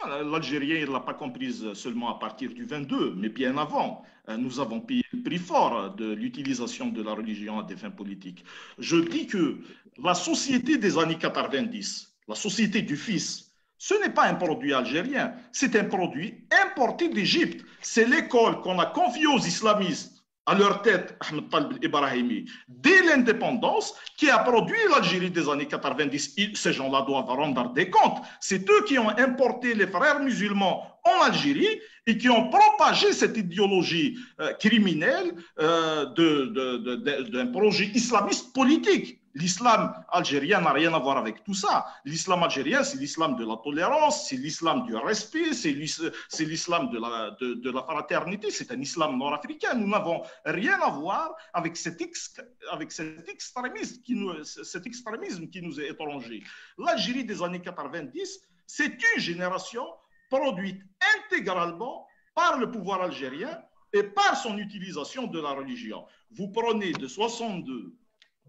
L'Algérien ne l'a pas comprise seulement à partir du 22, mais bien avant. Nous avons payé le prix fort de l'utilisation de la religion à des fins politiques. Je dis que la société des années 90, la société du fils, ce n'est pas un produit algérien, c'est un produit importé d'Égypte. C'est l'école qu'on a confiée aux islamistes à leur tête, Ahmed Talib Ibrahimi, dès l'indépendance, qui a produit l'Algérie des années 90. Ces gens-là doivent rendre des comptes. C'est eux qui ont importé les frères musulmans en Algérie et qui ont propagé cette idéologie criminelle d'un projet islamiste politique. L'islam algérien n'a rien à voir avec tout ça. L'islam algérien, c'est l'islam de la tolérance, c'est l'islam du respect, c'est l'islam de la fraternité, c'est un islam nord-africain. Nous n'avons rien à voir avec cet extrémisme qui nous est étranger. L'Algérie des années 90, c'est une génération produite intégralement par le pouvoir algérien et par son utilisation de la religion. Vous prenez de 62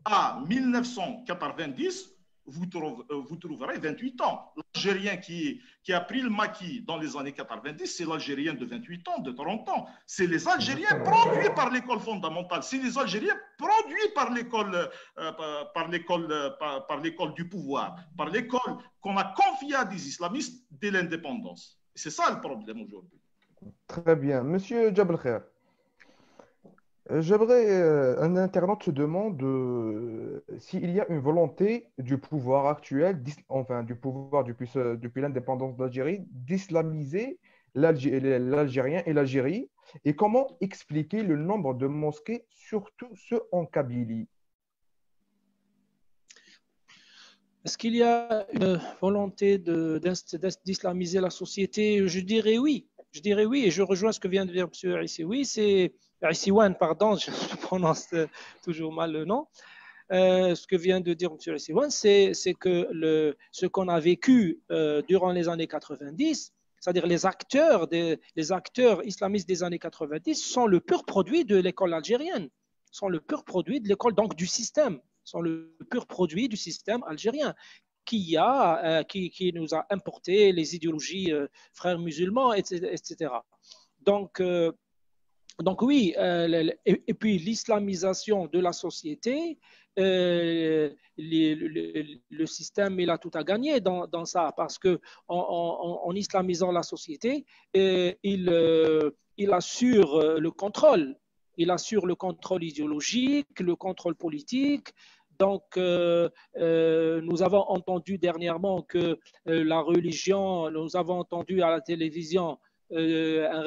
à 1990, vous trouverez 28 ans. L'Algérien qui a pris le maquis dans les années 90, c'est l'Algérien de 28 ans, de 30 ans. C'est les Algériens produits par l'école fondamentale. C'est les Algériens produits par l'école du pouvoir, par l'école qu'on a confiée à des islamistes dès l'indépendance. C'est ça le problème aujourd'hui. Très bien. Monsieur Jabal Khair, j'aimerais, un internaute se demande s'il y a une volonté du pouvoir actuel, enfin du pouvoir depuis l'indépendance d'Algérie, d'islamiser l'Algérien et l'Algérie, et comment expliquer le nombre de mosquées, surtout ceux en Kabylie. Est-ce qu'il y a une volonté d'islamiser la société? Je dirais oui. Je dirais oui, et je rejoins ce que vient de dire M. Aisseoui. C'est Aissouane, pardon, je prononce toujours mal le nom. Ce que vient de dire M. Aissouane, c'est que ce qu'on a vécu durant les années 90, c'est-à-dire les acteurs islamistes des années 90 sont le pur produit de l'école algérienne, sont le pur produit de l'école, donc du système, sont le pur produit du système algérien qui nous a importé les idéologies frères musulmans, etc. Donc oui, et puis l'islamisation de la société, le système il a tout à gagner dans ça, parce que en islamisant la société, il assure le contrôle. Il assure le contrôle idéologique, le contrôle politique. Donc, nous avons entendu dernièrement que la religion, nous avons entendu à la télévision un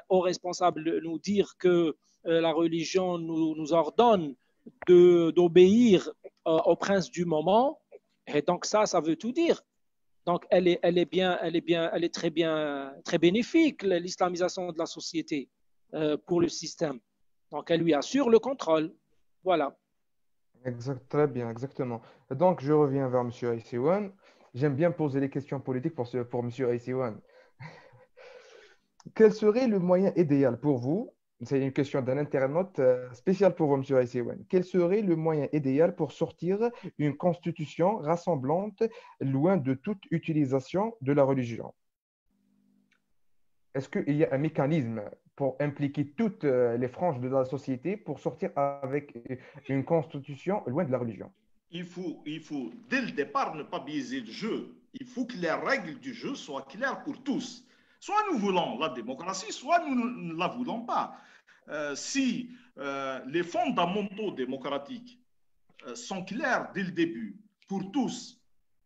haut responsable nous dire que la religion nous ordonne d'obéir au prince du moment. Et donc ça veut tout dire. Donc elle est très bénéfique, l'islamisation de la société pour le système. Donc elle lui assure le contrôle. Voilà. Très bien, exactement. Donc, je reviens vers M. Aissouane. J'aime bien poser les questions politiques pour M. Aissouane. Quel serait le moyen idéal pour vous? C'est une question d'un internaute spécial pour vous, M. Aissouane. Quel serait le moyen idéal pour sortir une constitution rassemblante loin de toute utilisation de la religion? Est-ce qu'il y a un mécanisme pour impliquer toutes les franges de la société pour sortir avec une constitution loin de la religion? Il faut, dès le départ, ne pas biaiser le jeu. Il faut que les règles du jeu soient claires pour tous. Soit nous voulons la démocratie, soit nous ne la voulons pas. Si les fondamentaux démocratiques sont clairs dès le début pour tous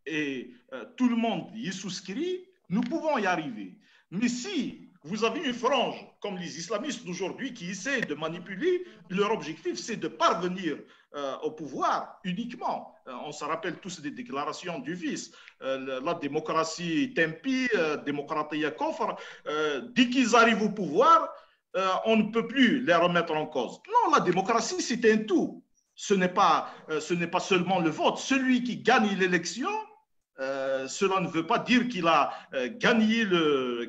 et tout le monde y souscrit, nous pouvons y arriver. Mais si vous avez une frange comme les islamistes d'aujourd'hui qui essaient de manipuler, leur objectif c'est de parvenir au pouvoir uniquement. On se rappelle tous des déclarations du vice. La démocratie tempi, démocratie kofr. Dès qu'ils arrivent au pouvoir, on ne peut plus les remettre en cause. Non, la démocratie c'est un tout. Ce n'est pas seulement le vote. Celui qui gagne l'élection, cela ne veut pas dire qu'il a gagné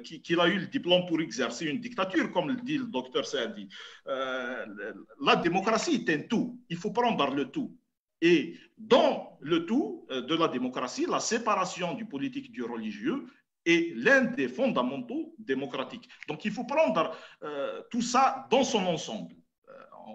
qu'il a eu le diplôme pour exercer une dictature, comme le dit le docteur Saadi. La démocratie est un tout. Il faut prendre le tout. Et dans le tout de la démocratie, la séparation du politique du religieux est l'un des fondamentaux démocratiques. Donc il faut prendre tout ça dans son ensemble.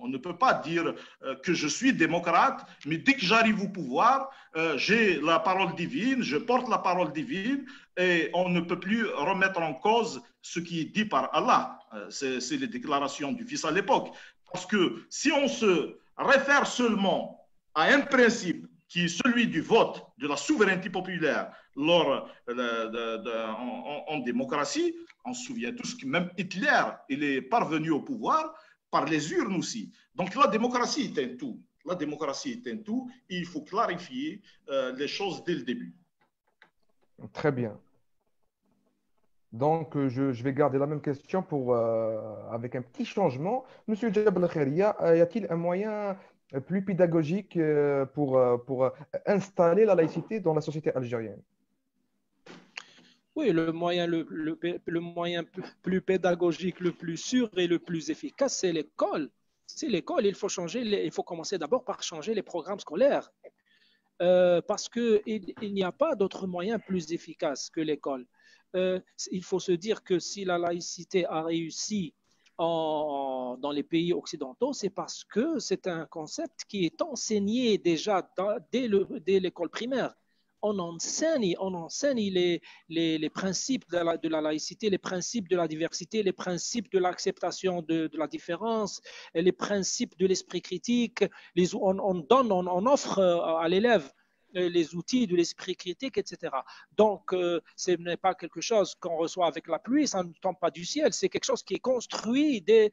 On ne peut pas dire que je suis démocrate, mais dès que j'arrive au pouvoir, j'ai la parole divine, je porte la parole divine et on ne peut plus remettre en cause ce qui est dit par Allah. C'est les déclarations du Fils à l'époque. Parce que si on se réfère seulement à un principe qui est celui du vote, de la souveraineté populaire en démocratie, on se souvient tous que même Hitler, il est parvenu au pouvoir par les urnes aussi. Donc la démocratie est un tout. La démocratie est un tout et il faut clarifier les choses dès le début. Très bien. Donc, je vais garder la même question avec un petit changement. Monsieur Jabal Khair, y a-t-il un moyen plus pédagogique pour installer la laïcité dans la société algérienne? Oui, le moyen plus pédagogique, le plus sûr et le plus efficace, c'est l'école. C'est l'école. Il faut commencer d'abord par changer les programmes scolaires. parce qu'il n'y a pas d'autre moyen plus efficace que l'école. Il faut se dire que si la laïcité a réussi dans les pays occidentaux, c'est parce que c'est un concept qui est enseigné déjà dès l'école primaire. On enseigne les principes de la laïcité, les principes de la diversité, les principes de l'acceptation de la différence, les principes de l'esprit critique. On offre à l'élève les outils de l'esprit critique, etc. Donc, ce n'est pas quelque chose qu'on reçoit avec la pluie, ça ne tombe pas du ciel, c'est quelque chose qui est construit dès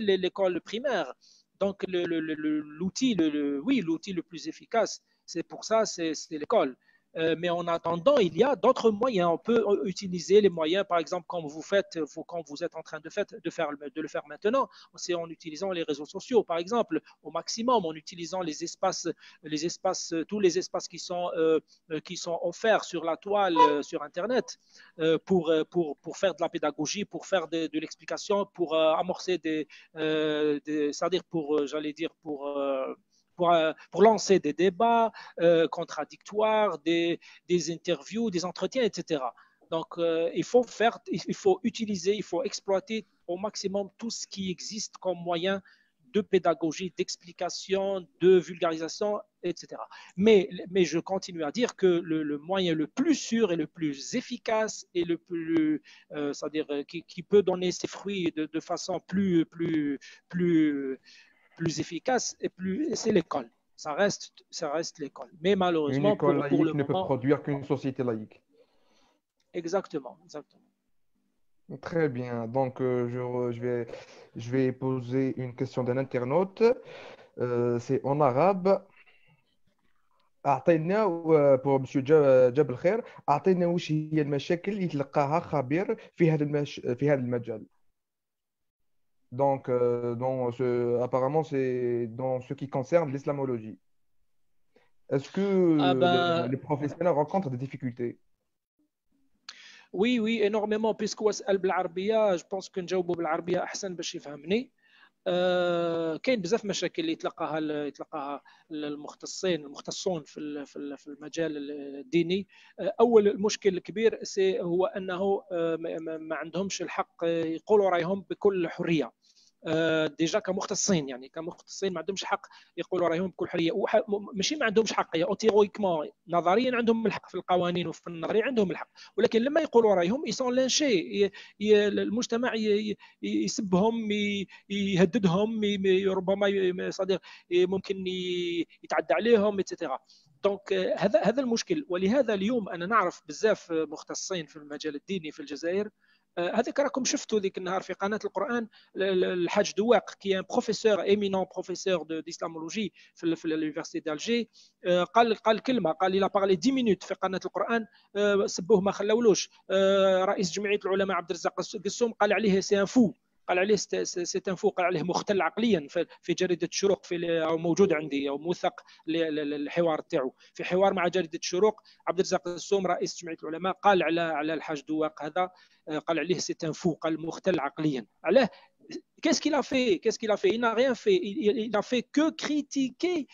l'école primaire. Donc, l'outil le plus efficace, c'est pour ça, c'est l'école. Mais en attendant, il y a d'autres moyens. On peut utiliser les moyens, par exemple, quand vous êtes en train de le faire maintenant, c'est en utilisant les réseaux sociaux, par exemple, au maximum, en utilisant tous les espaces qui sont offerts sur la toile, sur Internet, pour faire de la pédagogie, pour faire de l'explication, pour amorcer c'est-à-dire j'allais dire, pour lancer des débats contradictoires, des interviews, des entretiens, etc. Donc, il faut utiliser, il faut exploiter au maximum tout ce qui existe comme moyen de pédagogie, d'explication, de vulgarisation, etc. Mais je continue à dire que le moyen le plus sûr et le plus efficace et le plus, c'est-à-dire qui peut donner ses fruits de façon plus efficace c'est l'école. Ça reste l'école. Mais Une malheureusement, école pour le laïque ne peut moment, produire qu'une société laïque. exactement. Très bien. Donc, je vais poser une question d'un internaute. C'est en arabe. أعطينا pour monsieur جاب الخير أعطينا وش هي المشاكل اللي تلقاها خبير في هذا المجال. Donc, apparemment, c'est dans ce qui concerne l'islamologie. Est-ce que les professionnels rencontrent des difficultés? Oui, énormément, puisque واسأل بالعربية je pense que نجاوبه بالعربية أحسن باش يفهمني. كاين بزاف مشاكل اللي يتلقاها المختصون في المجال الديني. اول المشكل الكبير هو انه ما عندهمش الحق يقولوا رايهم بكل حريه. ديجا كمختصين ما عندهمش حق يقولوا رايهم بكل حريه. ماشي ما عندهمش حق، هي اوتيرويكمون نظريا عندهم الحق في القوانين وفي النظريه عندهم الحق، ولكن لما يقولوا رايهم يسون لانشي، المجتمع يسبهم، يهددهم، ربما صديق ممكن يتعدى عليهم اتسيتيرا. دونك هذا المشكل. ولهذا اليوم انا نعرف بزاف مختصين في المجال الديني في الجزائر. هذاك راكم شفتوا ذيك النهار في قناه القران الحاج دواق كي ان بروفيسور ايمينون بروفيسور ديسلامولوجي في لونيفرسيتي دالجي، قال كلمه، قال لي بارلي 10 مينوت في قناه القران، سبوه ما خلاولوش. رئيس جمعيه العلماء عبد الرزاق قسوم قال عليه سي ان فو، قال عليه سيتنفو، قال عليه مختل عقليا في جريده الشروق، او موجود عندي او موثق الحوار تاعو في حوار مع جريده الشروق. عبد الرزاق السوم رئيس جمعيه العلماء قال على الحاج دواق هذا، قال عليه سيتنفو، قال مختل عقليا. علاه؟ Qu'est-ce qu'il a fait? Il n'a rien fait. Il n'a fait que critiquer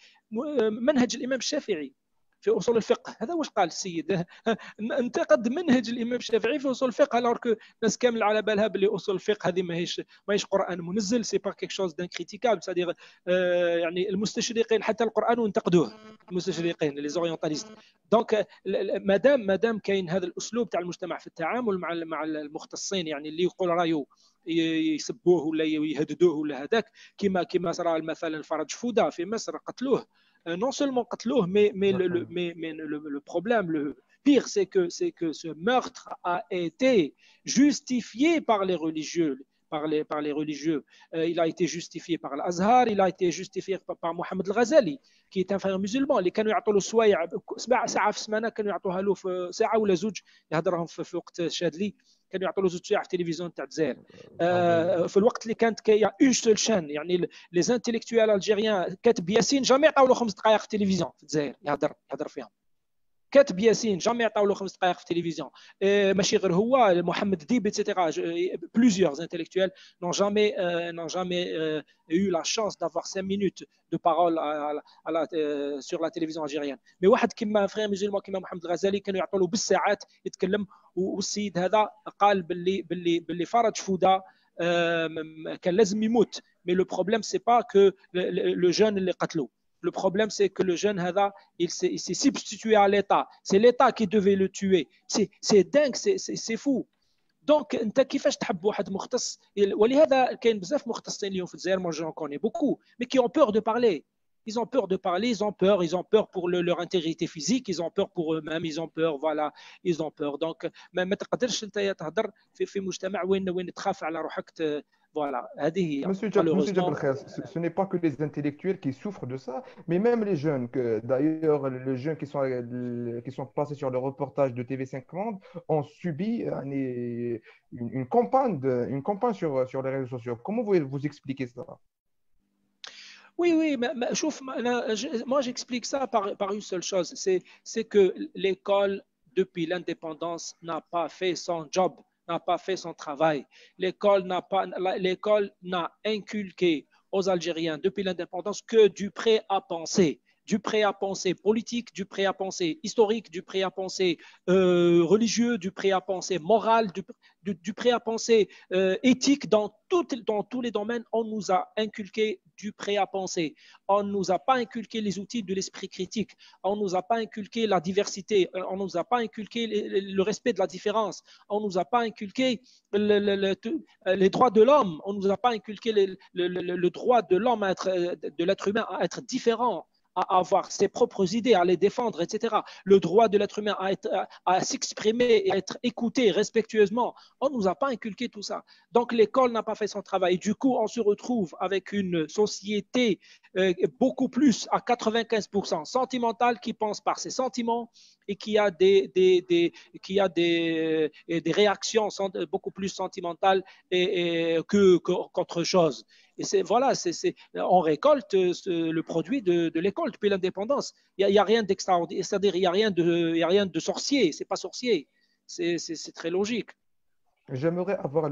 منهج الامام الشافعي في اصول الفقه. هذا واش قال السيد، انتقد منهج الامام الشافعي في اصول الفقه، alors que الناس كامل على بالها باللي اصول الفقه هذه ماهيش قران منزل، سي با كيك شوز دانكريتيكابل، c'est-à-dire يعني المستشرقين حتى القران وانتقدوه، المستشرقين لي زوريونتاليست. دونك مادام كاين هذا الاسلوب تاع المجتمع في التعامل مع المختصين، يعني اللي يقول رايه يسبوه ولا يهددوه ولا هذاك، كما صرا مثلا فرج فوده في مصر، قتلوه. Non seulement قتلوه, mais le problème, le pire, c'est que ce meurtre a été justifié par les religieux. Par les religieux. Il a été justifié par l'Azhar, il a été justifié par Mohamed El-Ghazali, qui est un frère musulman. اللي كانوا يعطوا له سوايع 7 ساعات في السمانه، كانوا يعطوها له في ساعه ولا زوج يهضرهم في وقت شادلي، كانوا يعطوا له 2 سوايع في التلفزيون تاع الجزائر. في الوقت اللي كانت كاين اون سول شان، يعني لي زانتيليكتويال الجيريان كاتب ياسين جامي عطاو له 5 دقائق في التلفزيون في الجزائر يهضر فيهم. كاتب ياسين جامي عطاو له 5 دقائق في التلفزيون. ماشي غير هو، محمد ديب ايتترا. Plusieurs intellectuels n'ont jamais eu la chance d'avoir 5 minutes de parole sur la télévision algérienne. Mais واحد كيما فرير مسلمان كيما محمد الغزالي كانوا يعطوا له بالساعات يتكلم. والسيد هذا قال باللي فرج فوده كان لازم يموت. Mais le problème c'est pas que le jeune اللي قتلوه. Le problème, c'est que le jeune Hada, il s'est substitué à l'État. C'est l'État qui devait le tuer. C'est dingue, c'est fou. Donc, انت كيفاش تحب واحد مختص؟ ولهذا كاين بزاف مختصين اليوم في الجزائر. Moi, j'en connais beaucoup, mais qui ont peur de parler. Ils ont peur de parler, ils ont peur pour leur intégrité physique, ils ont peur pour eux-mêmes, ils ont peur, voilà, ils ont peur. Donc, ما تقدرش انت تهضر في مجتمع وين تخاف على روحك. Voilà, هذه هي. Monsieur Malheureusement. Jabalkhair, ce n'est pas que les intellectuels qui souffrent de ça, mais même les jeunes. D'ailleurs, les jeunes qui sont passés sur le reportage de TV5 Monde ont subi une campagne, sur les réseaux sociaux. Comment vous expliquez ça? Oui, oui, mais moi j'explique ça par une seule chose, c'est que l'école, depuis l'indépendance, n'a pas fait son job, n'a pas fait son travail. L'école n'a inculqué aux Algériens depuis l'indépendance que du prêt à penser. Du prêt à penser politique, du prêt à penser historique, du prêt à penser religieux, du prêt à penser moral, du prêt à penser éthique. Dans tous les domaines, on nous a inculqué du prêt à penser. On ne nous a pas inculqué les outils de l'esprit critique. On ne nous a pas inculqué la diversité. On ne nous a pas inculqué le respect de la différence. On ne nous a pas inculqué les droits de l'homme. On ne nous a pas inculqué le droit de l'homme, de l'être humain à être différent, à avoir ses propres idées, à les défendre, etc. Le droit de l'être humain à s'exprimer et à être écouté respectueusement. On ne nous a pas inculqué tout ça. Donc l'école n'a pas fait son travail. Du coup, on se retrouve avec une société beaucoup plus à 95% sentimentale, qui pense par ses sentiments et qui a des réactions beaucoup plus sentimentales qu'autre chose. Et voilà, on récolte le produit de l'école depuis l'indépendance. Il n'y a rien d'extraordinaire, c'est-à-dire il n'y a rien de sorcier, c'est pas sorcier, c'est très logique. J'aimerais avoir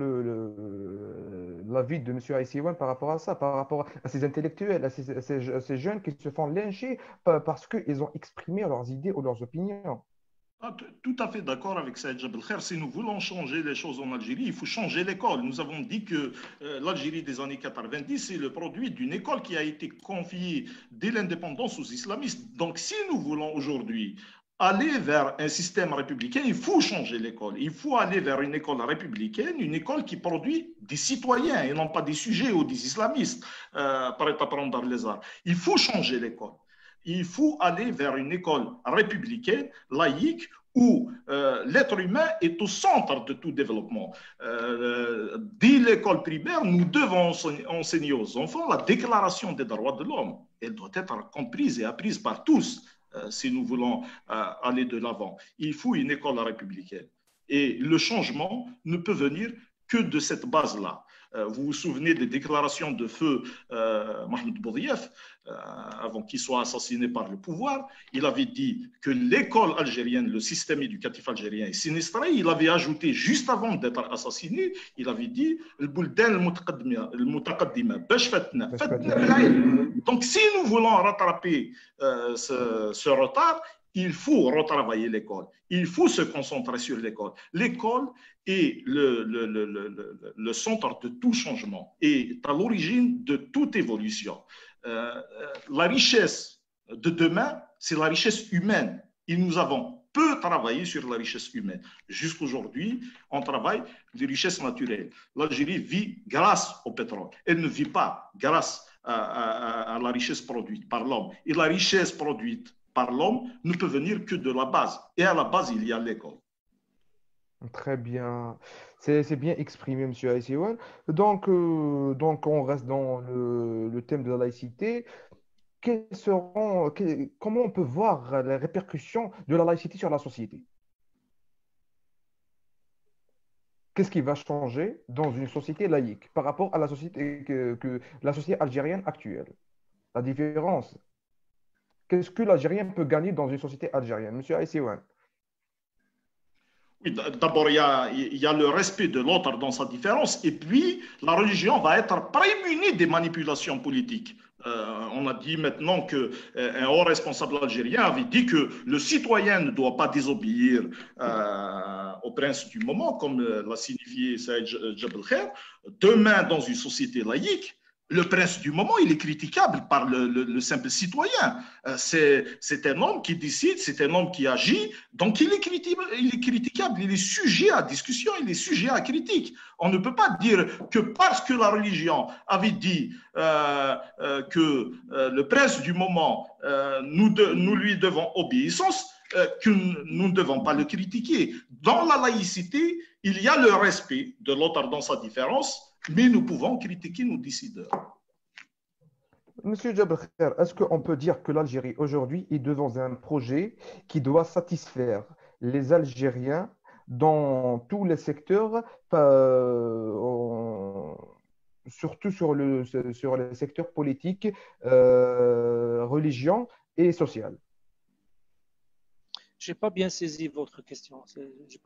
l'avis de M. Aïssiouane par rapport à ça, par rapport à ces intellectuels, à ces jeunes qui se font lyncher parce qu'ils ont exprimé leurs idées ou leurs opinions. Tout à fait d'accord avec Saïd Jabelkhair. Si nous voulons changer les choses en Algérie, il faut changer l'école. Nous avons dit que l'Algérie des années 90, c'est le produit d'une école qui a été confiée dès l'indépendance aux islamistes. Donc si nous voulons aujourd'hui aller vers un système républicain, il faut changer l'école. Il faut aller vers une école républicaine, une école qui produit des citoyens et non pas des sujets ou des islamistes, par état prendre les arts. Il faut changer l'école. Il faut aller vers une école républicaine, laïque, où l'être humain est au centre de tout développement. Dès l'école primaire, nous devons enseigner aux enfants la déclaration des droits de l'homme. Elle doit être comprise et apprise par tous si nous voulons aller de l'avant. Il faut une école républicaine. Et le changement ne peut venir que de cette base-là. Vous vous souvenez des déclarations de feu Mahmoud Boudiaf, avant qu'il soit assassiné par le pouvoir. Il avait dit que l'école algérienne, le système éducatif algérien est sinistré. Il avait ajouté, juste avant d'être assassiné, il avait dit donc si nous voulons rattraper ce retard, il faut retravailler l'école. Il faut se concentrer sur l'école. L'école est le centre de tout changement et à l'origine de toute évolution. La richesse de demain, c'est la richesse humaine. Et nous avons peu travaillé sur la richesse humaine. Jusqu'aujourd'hui, on travaille des richesses naturelles. L'Algérie vit grâce au pétrole. Elle ne vit pas grâce à la richesse produite par l'homme. Et la richesse produite par l'homme ne peut venir que de la base. Et à la base, il y a l'école. Très bien. C'est bien exprimé, M. Aïssiouane. Donc, on reste dans le thème de la laïcité. Comment on peut voir les répercussions de la laïcité sur la société? Qu'est-ce qui va changer dans une société laïque par rapport à la société, la société algérienne actuelle? La différence. Qu'est-ce que l'Algérien peut gagner dans une société algérienne? Monsieur Aïsseouane. Oui, d'abord, il y a le respect de l'autre dans sa différence, et puis la religion va être prémunie des manipulations politiques. On a dit maintenant qu'un haut responsable algérien avait dit que le citoyen ne doit pas désobéir au prince du moment, comme l'a signifié Saïd Jebel Khair. Demain, dans une société laïque, le prince du moment, il est critiquable par le simple citoyen. C'est un homme qui décide, c'est un homme qui agit, donc il est critiquable, il est sujet à discussion, il est sujet à critique. On ne peut pas dire que parce que la religion avait dit que le prince du moment, nous lui devons obéissance, que nous ne devons pas le critiquer. Dans la laïcité, il y a le respect de l'autre dans sa différence, mais nous pouvons critiquer nos décideurs. Monsieur Jebel Khair, est-ce qu'on peut dire que l'Algérie aujourd'hui est devant un projet qui doit satisfaire les Algériens dans tous les secteurs, surtout sur les secteurs politiques, religion et social? Je n'ai pas bien saisi votre question.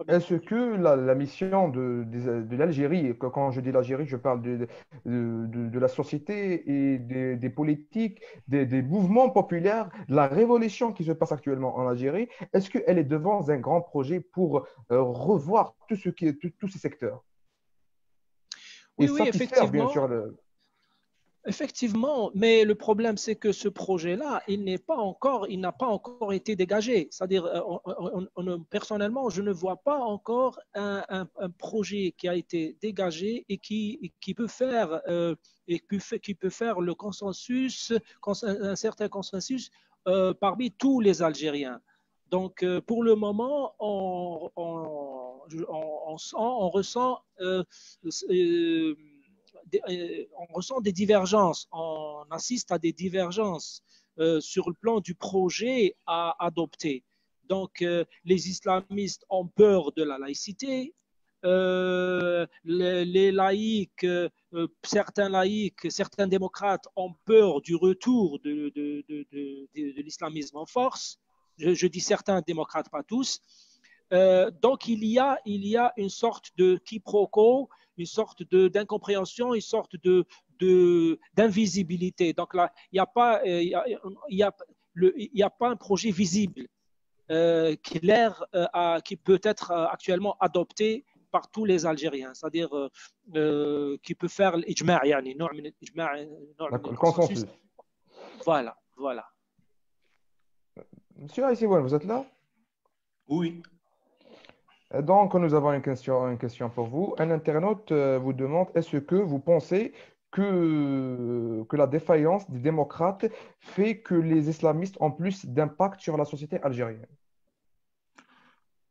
Est-ce que la mission de l'Algérie, quand je dis l'Algérie, je parle de la société et des politiques, des mouvements populaires, de la révolution qui se passe actuellement en Algérie, est-ce qu'elle est devant un grand projet pour revoir tous ces secteurs et Oui, oui, satisfaire, bien effectivement. sûr, Effectivement, mais le problème, c'est que ce projet-là, il n'a pas encore été dégagé. C'est-à-dire, personnellement, je ne vois pas encore un projet qui a été dégagé et qui peut faire qui peut faire le consensus, un certain consensus parmi tous les Algériens. Donc, pour le moment, on ressent on ressent des divergences, on assiste à des divergences sur le plan du projet à adopter. Donc, les islamistes ont peur de la laïcité. Les laïcs, certains démocrates ont peur du retour de l'islamisme en force. Je dis certains démocrates, pas tous. Donc, il y a une sorte de quiproquo, une sorte d'incompréhension, une sorte d'invisibilité. Donc là, il n'y a pas, il y a pas un projet visible, clair, qui peut être actuellement adopté par tous les Algériens, c'est-à-dire qui peut faire l'ijma', yani, le consensus. Voilà, voilà. Monsieur Aïsseouane, vous êtes là? Oui. Donc, nous avons une question pour vous. Un internaute vous demande, est-ce que vous pensez que la défaillance des démocrates fait que les islamistes ont plus d'impact sur la société algérienne?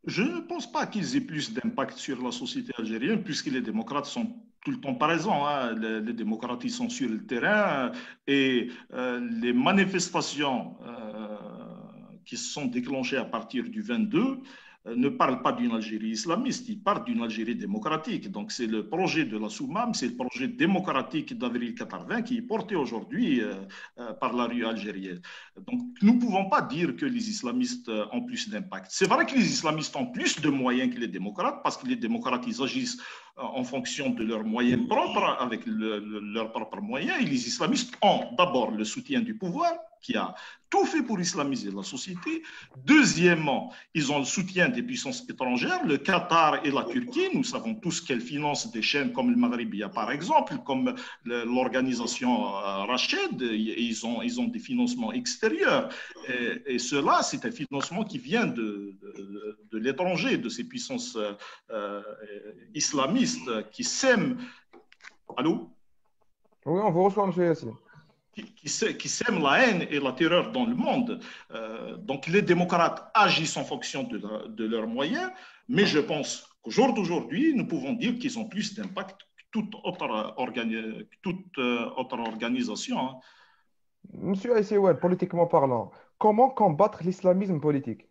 Je ne pense pas qu'ils aient plus d'impact sur la société algérienne, puisque les démocrates sont tout le temps présents. Hein. Les démocrates, ils sont sur le terrain et les manifestations qui se sont déclenchées à partir du 22 ne parlent pas d'une Algérie islamiste, ils parlent d'une Algérie démocratique. Donc c'est le projet de la Soumam, c'est le projet démocratique d'avril 80 qui est porté aujourd'hui par la rue algérienne. Donc nous ne pouvons pas dire que les islamistes ont plus d'impact. C'est vrai que les islamistes ont plus de moyens que les démocrates, parce que les démocrates, ils agissent en fonction de leurs moyens propres, avec leurs propres moyens, et les islamistes ont d'abord le soutien du pouvoir, qui a tout fait pour islamiser la société. Deuxièmement, ils ont le soutien des puissances étrangères, le Qatar et la Turquie. Nous savons tous qu'elles financent des chaînes comme le Maghrébia, par exemple, comme l'organisation Rached. Ils ont des financements extérieurs. Et cela, c'est un financement qui vient de l'étranger, de ces puissances islamistes qui sèment. Allô? Oui, on vous reçoit, monsieur Yassine. Qui sèment la haine et la terreur dans le monde. Donc les démocrates agissent en fonction de leurs moyens, mais je pense qu'au jour d'aujourd'hui, nous pouvons dire qu'ils ont plus d'impact que toute autre organisation. Hein. Monsieur Aïsseouane, politiquement parlant, comment combattre l'islamisme politique?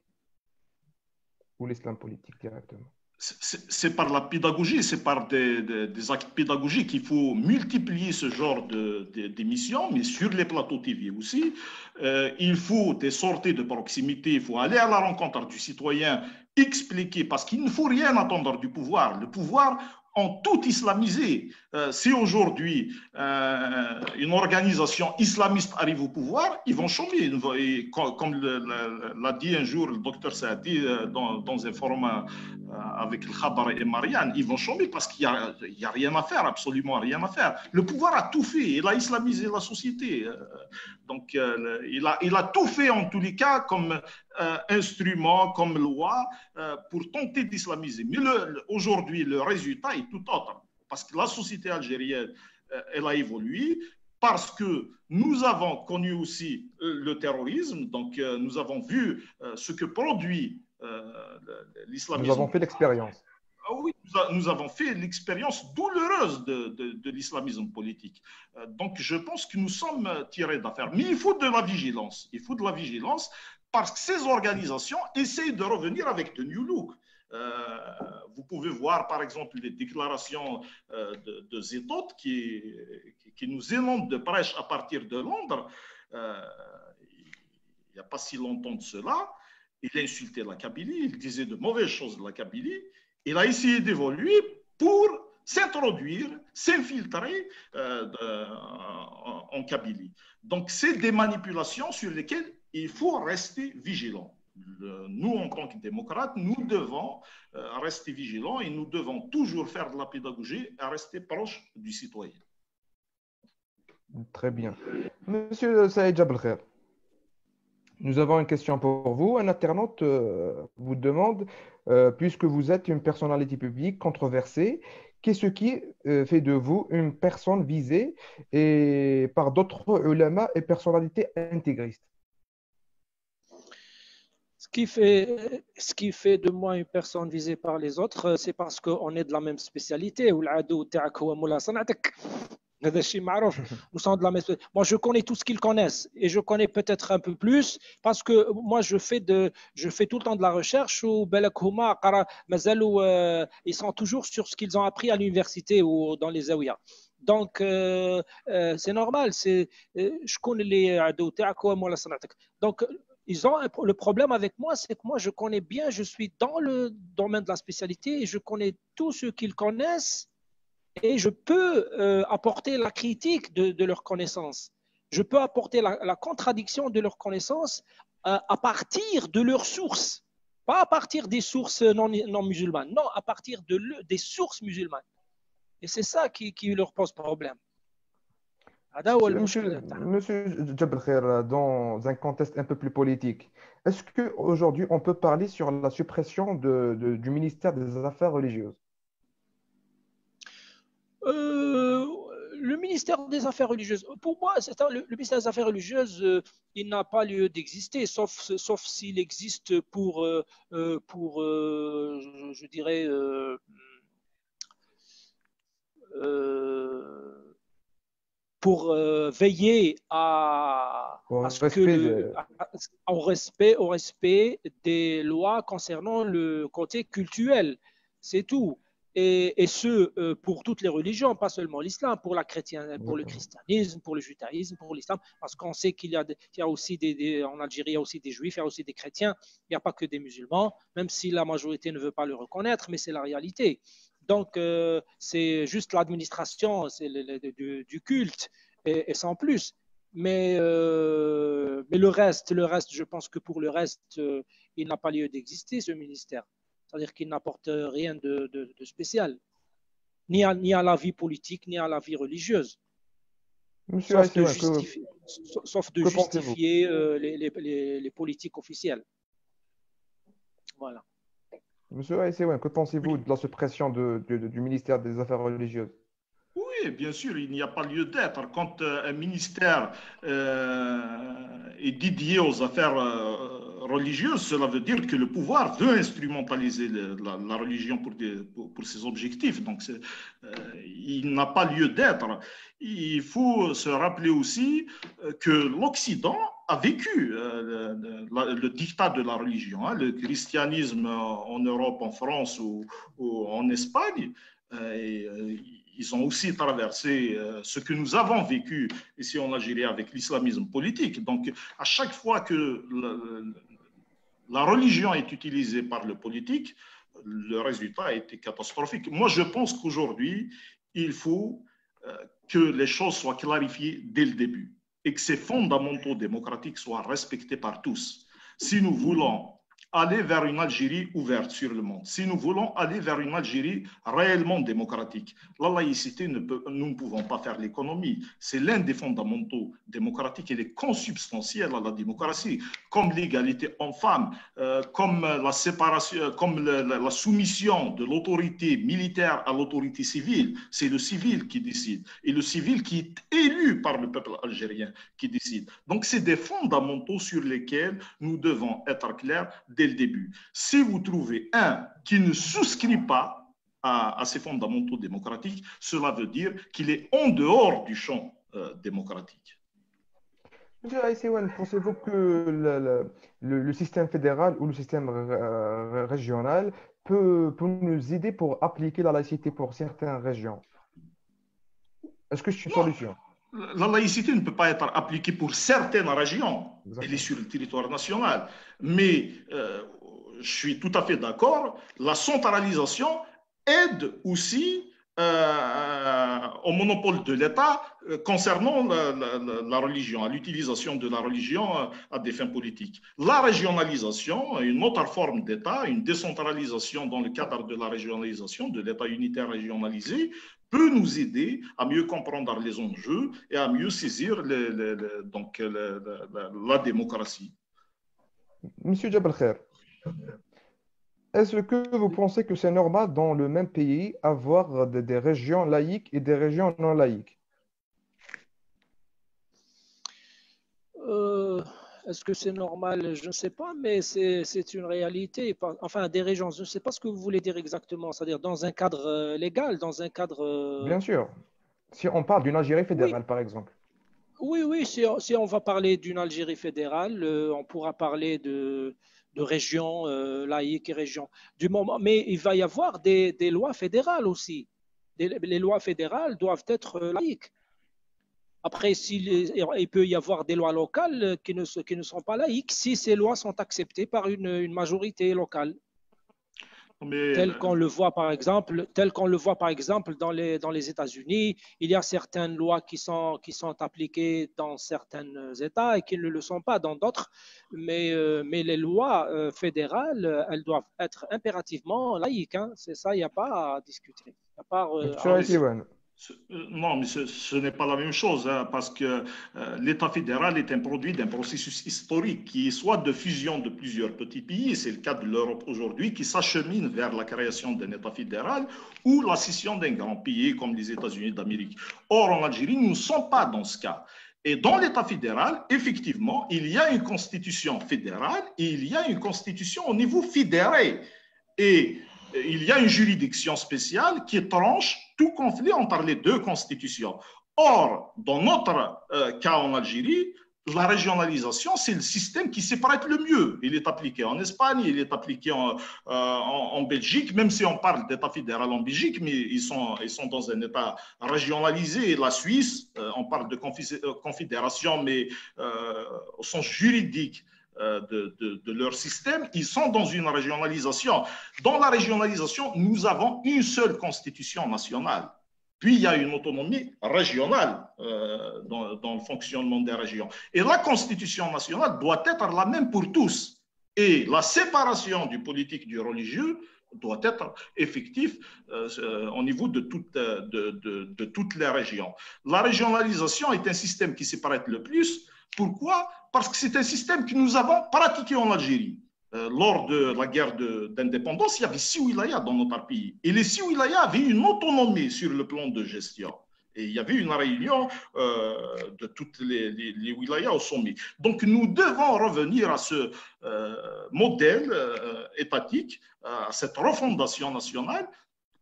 Ou l'islam politique directement? c'est par la pédagogie, c'est par des actes pédagogiques qu'il faut multiplier ce genre d'émissions, mais sur les plateaux TV aussi. Il faut des sorties de proximité, il faut aller à la rencontre du citoyen, expliquer, parce qu'il ne faut rien attendre du pouvoir. Le pouvoir ont tout islamisé. Si aujourd'hui une organisation islamiste arrive au pouvoir, ils vont chômer. Et comme l'a dit un jour le docteur Saadi dans un forum avec le Khabar et Marianne, ils vont chômer parce qu'il n'y a rien à faire, absolument rien à faire. Le pouvoir a tout fait, il a islamisé la société. Donc, il a tout fait en tous les cas comme instrument, comme loi pour tenter d'islamiser. Mais aujourd'hui, le résultat est tout autre. Parce que la société algérienne, elle a évolué, parce que nous avons connu aussi le terrorisme, donc nous avons vu ce que produit l'islamisme. Nous avons fait l'expérience. Ah oui, nous avons fait l'expérience douloureuse de l'islamisme politique. Donc, je pense que nous sommes tirés d'affaire. Mais il faut de la vigilance. Il faut de la vigilance parce que ces organisations essayent de revenir avec de new look. Vous pouvez voir, par exemple, les déclarations de Zetot qui nous inondent de prêches à partir de Londres. Il n'y a pas si longtemps de cela. Il a insulté la Kabylie, il disait de mauvaises choses de la Kabylie. Il a essayé d'évoluer pour s'introduire, s'infiltrer en Kabylie. Donc, c'est des manipulations sur lesquelles il faut rester vigilant. Nous, en tant que démocrates, nous devons rester vigilants et nous devons toujours faire de la pédagogie et rester proche du citoyen. Très bien. Monsieur Saïd Jabalkher, nous avons une question pour vous. Un internaute vous demande, puisque vous êtes une personnalité publique controversée, qu'est-ce qui fait de vous une personne visée et par d'autres ulama et personnalités intégristes? Ce qui fait de moi une personne visée par les autres, c'est parce qu'on est de la même spécialité. Nous sommes de la même spécialité. Moi, je connais tout ce qu'ils connaissent et je connais peut-être un peu plus parce que moi, je fais tout le temps de la recherche ils sont toujours sur ce qu'ils ont appris à l'université ou dans les zawiyas. Donc, c'est normal. Je connais les donc, le problème avec moi, c'est que moi, je connais bien, je suis dans le domaine de la spécialité et je connais tout ce qu'ils connaissent et je peux apporter la critique de leurs connaissances. Je peux apporter la contradiction de leurs connaissances à partir de leurs sources, pas à partir des sources non musulmanes, non, à partir des sources musulmanes. Et c'est ça qui leur pose problème. Monsieur Jabalkher, dans un contexte un peu plus politique, est-ce qu'aujourd'hui on peut parler sur la suppression du ministère des Affaires religieuses? Le ministère des Affaires religieuses, pour moi, le ministère des Affaires religieuses, il n'a pas lieu d'exister, sauf s'il existe je dirais, pour veiller au respect des lois concernant le côté cultuel. C'est tout. Et ce, pour toutes les religions, pas seulement l'islam, pour le christianisme, pour le judaïsme, pour l'islam, parce qu'on sait qu'il y a aussi en Algérie, il y a aussi des juifs, il y a aussi des chrétiens, il n'y a pas que des musulmans, même si la majorité ne veut pas le reconnaître, mais c'est la réalité. Donc, c'est juste l'administration du culte et sans plus. Mais le reste, je pense que pour le reste, il n'a pas lieu d'exister, ce ministère. C'est-à-dire qu'il n'apporte rien de spécial, ni à la vie politique, ni à la vie religieuse. Sauf de justifier les politiques officielles. Voilà. Monsieur Aïsseouin, que pensez-vous de la suppression du ministère des Affaires religieuses? Oui, bien sûr, il n'y a pas lieu d'être. Quand un ministère est dédié aux affaires religieuses, cela veut dire que le pouvoir veut instrumentaliser la religion pour ses objectifs. Donc, il n'a pas lieu d'être. Il faut se rappeler aussi que l'Occident a vécu le diktat de la religion. Hein, le christianisme en Europe, en France ou en Espagne, ils ont aussi traversé ce que nous avons vécu ici en Algérie avec l'islamisme politique. Donc, à chaque fois que la religion est utilisée par le politique, le résultat a été catastrophique. Moi, je pense qu'aujourd'hui, il faut que les choses soient clarifiées dès le début et que ces fondamentaux démocratiques soient respectés par tous. Si nous voulons aller vers une Algérie ouverte sur le monde, si nous voulons aller vers une Algérie réellement démocratique, la laïcité, nous ne pouvons pas faire l'économie. C'est l'un des fondamentaux démocratiques. Il est consubstantiel à la démocratie, comme l'égalité homme-femme, comme la séparation, comme la soumission de l'autorité militaire à l'autorité civile. C'est le civil qui décide. Et le civil qui est élu par le peuple algérien qui décide. Donc, c'est des fondamentaux sur lesquels nous devons être clairs dès le début. Si vous trouvez un qui ne souscrit pas à ces fondamentaux démocratiques, cela veut dire qu'il est en dehors du champ démocratique. Monsieur Aïsseouane, pensez-vous que le système fédéral ou le système régional peut nous aider pour appliquer la laïcité pour certaines régions? Est-ce que c'est une solution? La laïcité ne peut pas être appliquée pour certaines régions. Exactement. Elle est sur le territoire national. Mais je suis tout à fait d'accord, la centralisation aide aussi au monopole de l'État concernant la religion, à l'utilisation de la religion à des fins politiques. La régionalisation, une autre forme d'État, une décentralisation dans le cadre de la régionalisation, de l'État unitaire régionalisé, peut nous aider à mieux comprendre les enjeux et à mieux saisir la démocratie. Monsieur Jabal Khair, est-ce que vous pensez que c'est normal dans le même pays avoir des régions laïques et des régions non laïques? Est-ce que c'est normal? Je ne sais pas, mais c'est une réalité. Enfin, des régions, je ne sais pas ce que vous voulez dire exactement. C'est-à-dire dans un cadre légal, dans un cadre… Bien sûr. Si on parle d'une Algérie fédérale, Oui, par exemple. oui, si on va parler d'une Algérie fédérale, on pourra parler de régions laïques et régions. Mais il va y avoir des lois fédérales aussi. Les lois fédérales doivent être laïques. Après, il peut y avoir des lois locales qui ne sont pas laïques si ces lois sont acceptées par une majorité locale. Tel qu'on le voit par exemple dans les États-Unis, il y a certaines lois qui sont appliquées dans certains États et qui ne le sont pas dans d'autres, mais les lois fédérales, elles doivent être impérativement laïques. Hein. C'est ça, il n'y a pas à discuter. Il n'y a pas Monsieur Aïsseouane. Non, mais ce n'est pas la même chose, hein, parce que l'État fédéral est un produit d'un processus historique qui est soit de fusion de plusieurs petits pays, c'est le cas de l'Europe aujourd'hui, qui s'achemine vers la création d'un État fédéral ou la scission d'un grand pays comme les États-Unis d'Amérique. Or, en Algérie, nous ne sommes pas dans ce cas. Et dans l'État fédéral, effectivement, il y a une constitution fédérale et il y a une constitution au niveau fédéré. Et il y a une juridiction spéciale qui tranche tout conflit entre les deux constitutions. Or, dans notre cas en Algérie, la régionalisation, c'est le système qui s'y prête le mieux. Il est appliqué en Espagne, il est appliqué en Belgique, même si on parle d'État fédéral en Belgique, mais ils sont dans un État régionalisé. Et la Suisse, on parle de confédération, mais au sens juridique, de leur système, ils sont dans une régionalisation. Dans la régionalisation, nous avons une seule constitution nationale. Puis, il y a une autonomie régionale dans le fonctionnement des régions. Et la constitution nationale doit être la même pour tous. Et la séparation du politique du religieux doit être effective au niveau de toutes les régions. La régionalisation est un système qui s'y prête le plus. Pourquoi? Parce que c'est un système que nous avons pratiqué en Algérie. Lors de la guerre d'indépendance, il y avait 6 wilayas dans notre pays. Et les 6 wilayas avaient une autonomie sur le plan de gestion. Et il y avait une réunion de toutes les wilayas au sommet. Donc, nous devons revenir à ce modèle étatique, à cette refondation nationale,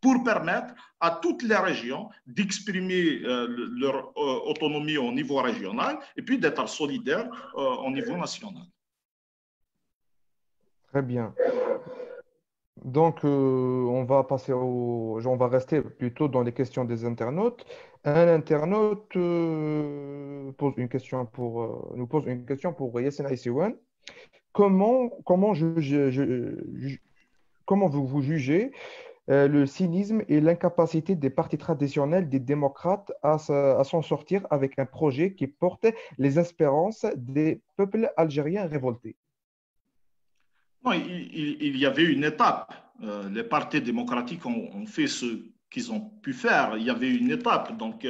pour permettre à toutes les régions d'exprimer leur autonomie au niveau régional et puis d'être solidaires au niveau national. Très bien. Donc, on va rester plutôt dans les questions des internautes. Un internaute nous pose une question pour Yassine Aïssiouane. Comment vous jugez le cynisme et l'incapacité des partis traditionnels des démocrates à s'en sortir avec un projet qui porte les espérances des peuples algériens révoltés? Non, il y avait une étape. Les partis démocratiques ont fait ce qu'ils ont pu faire. Il y avait une étape. Donc,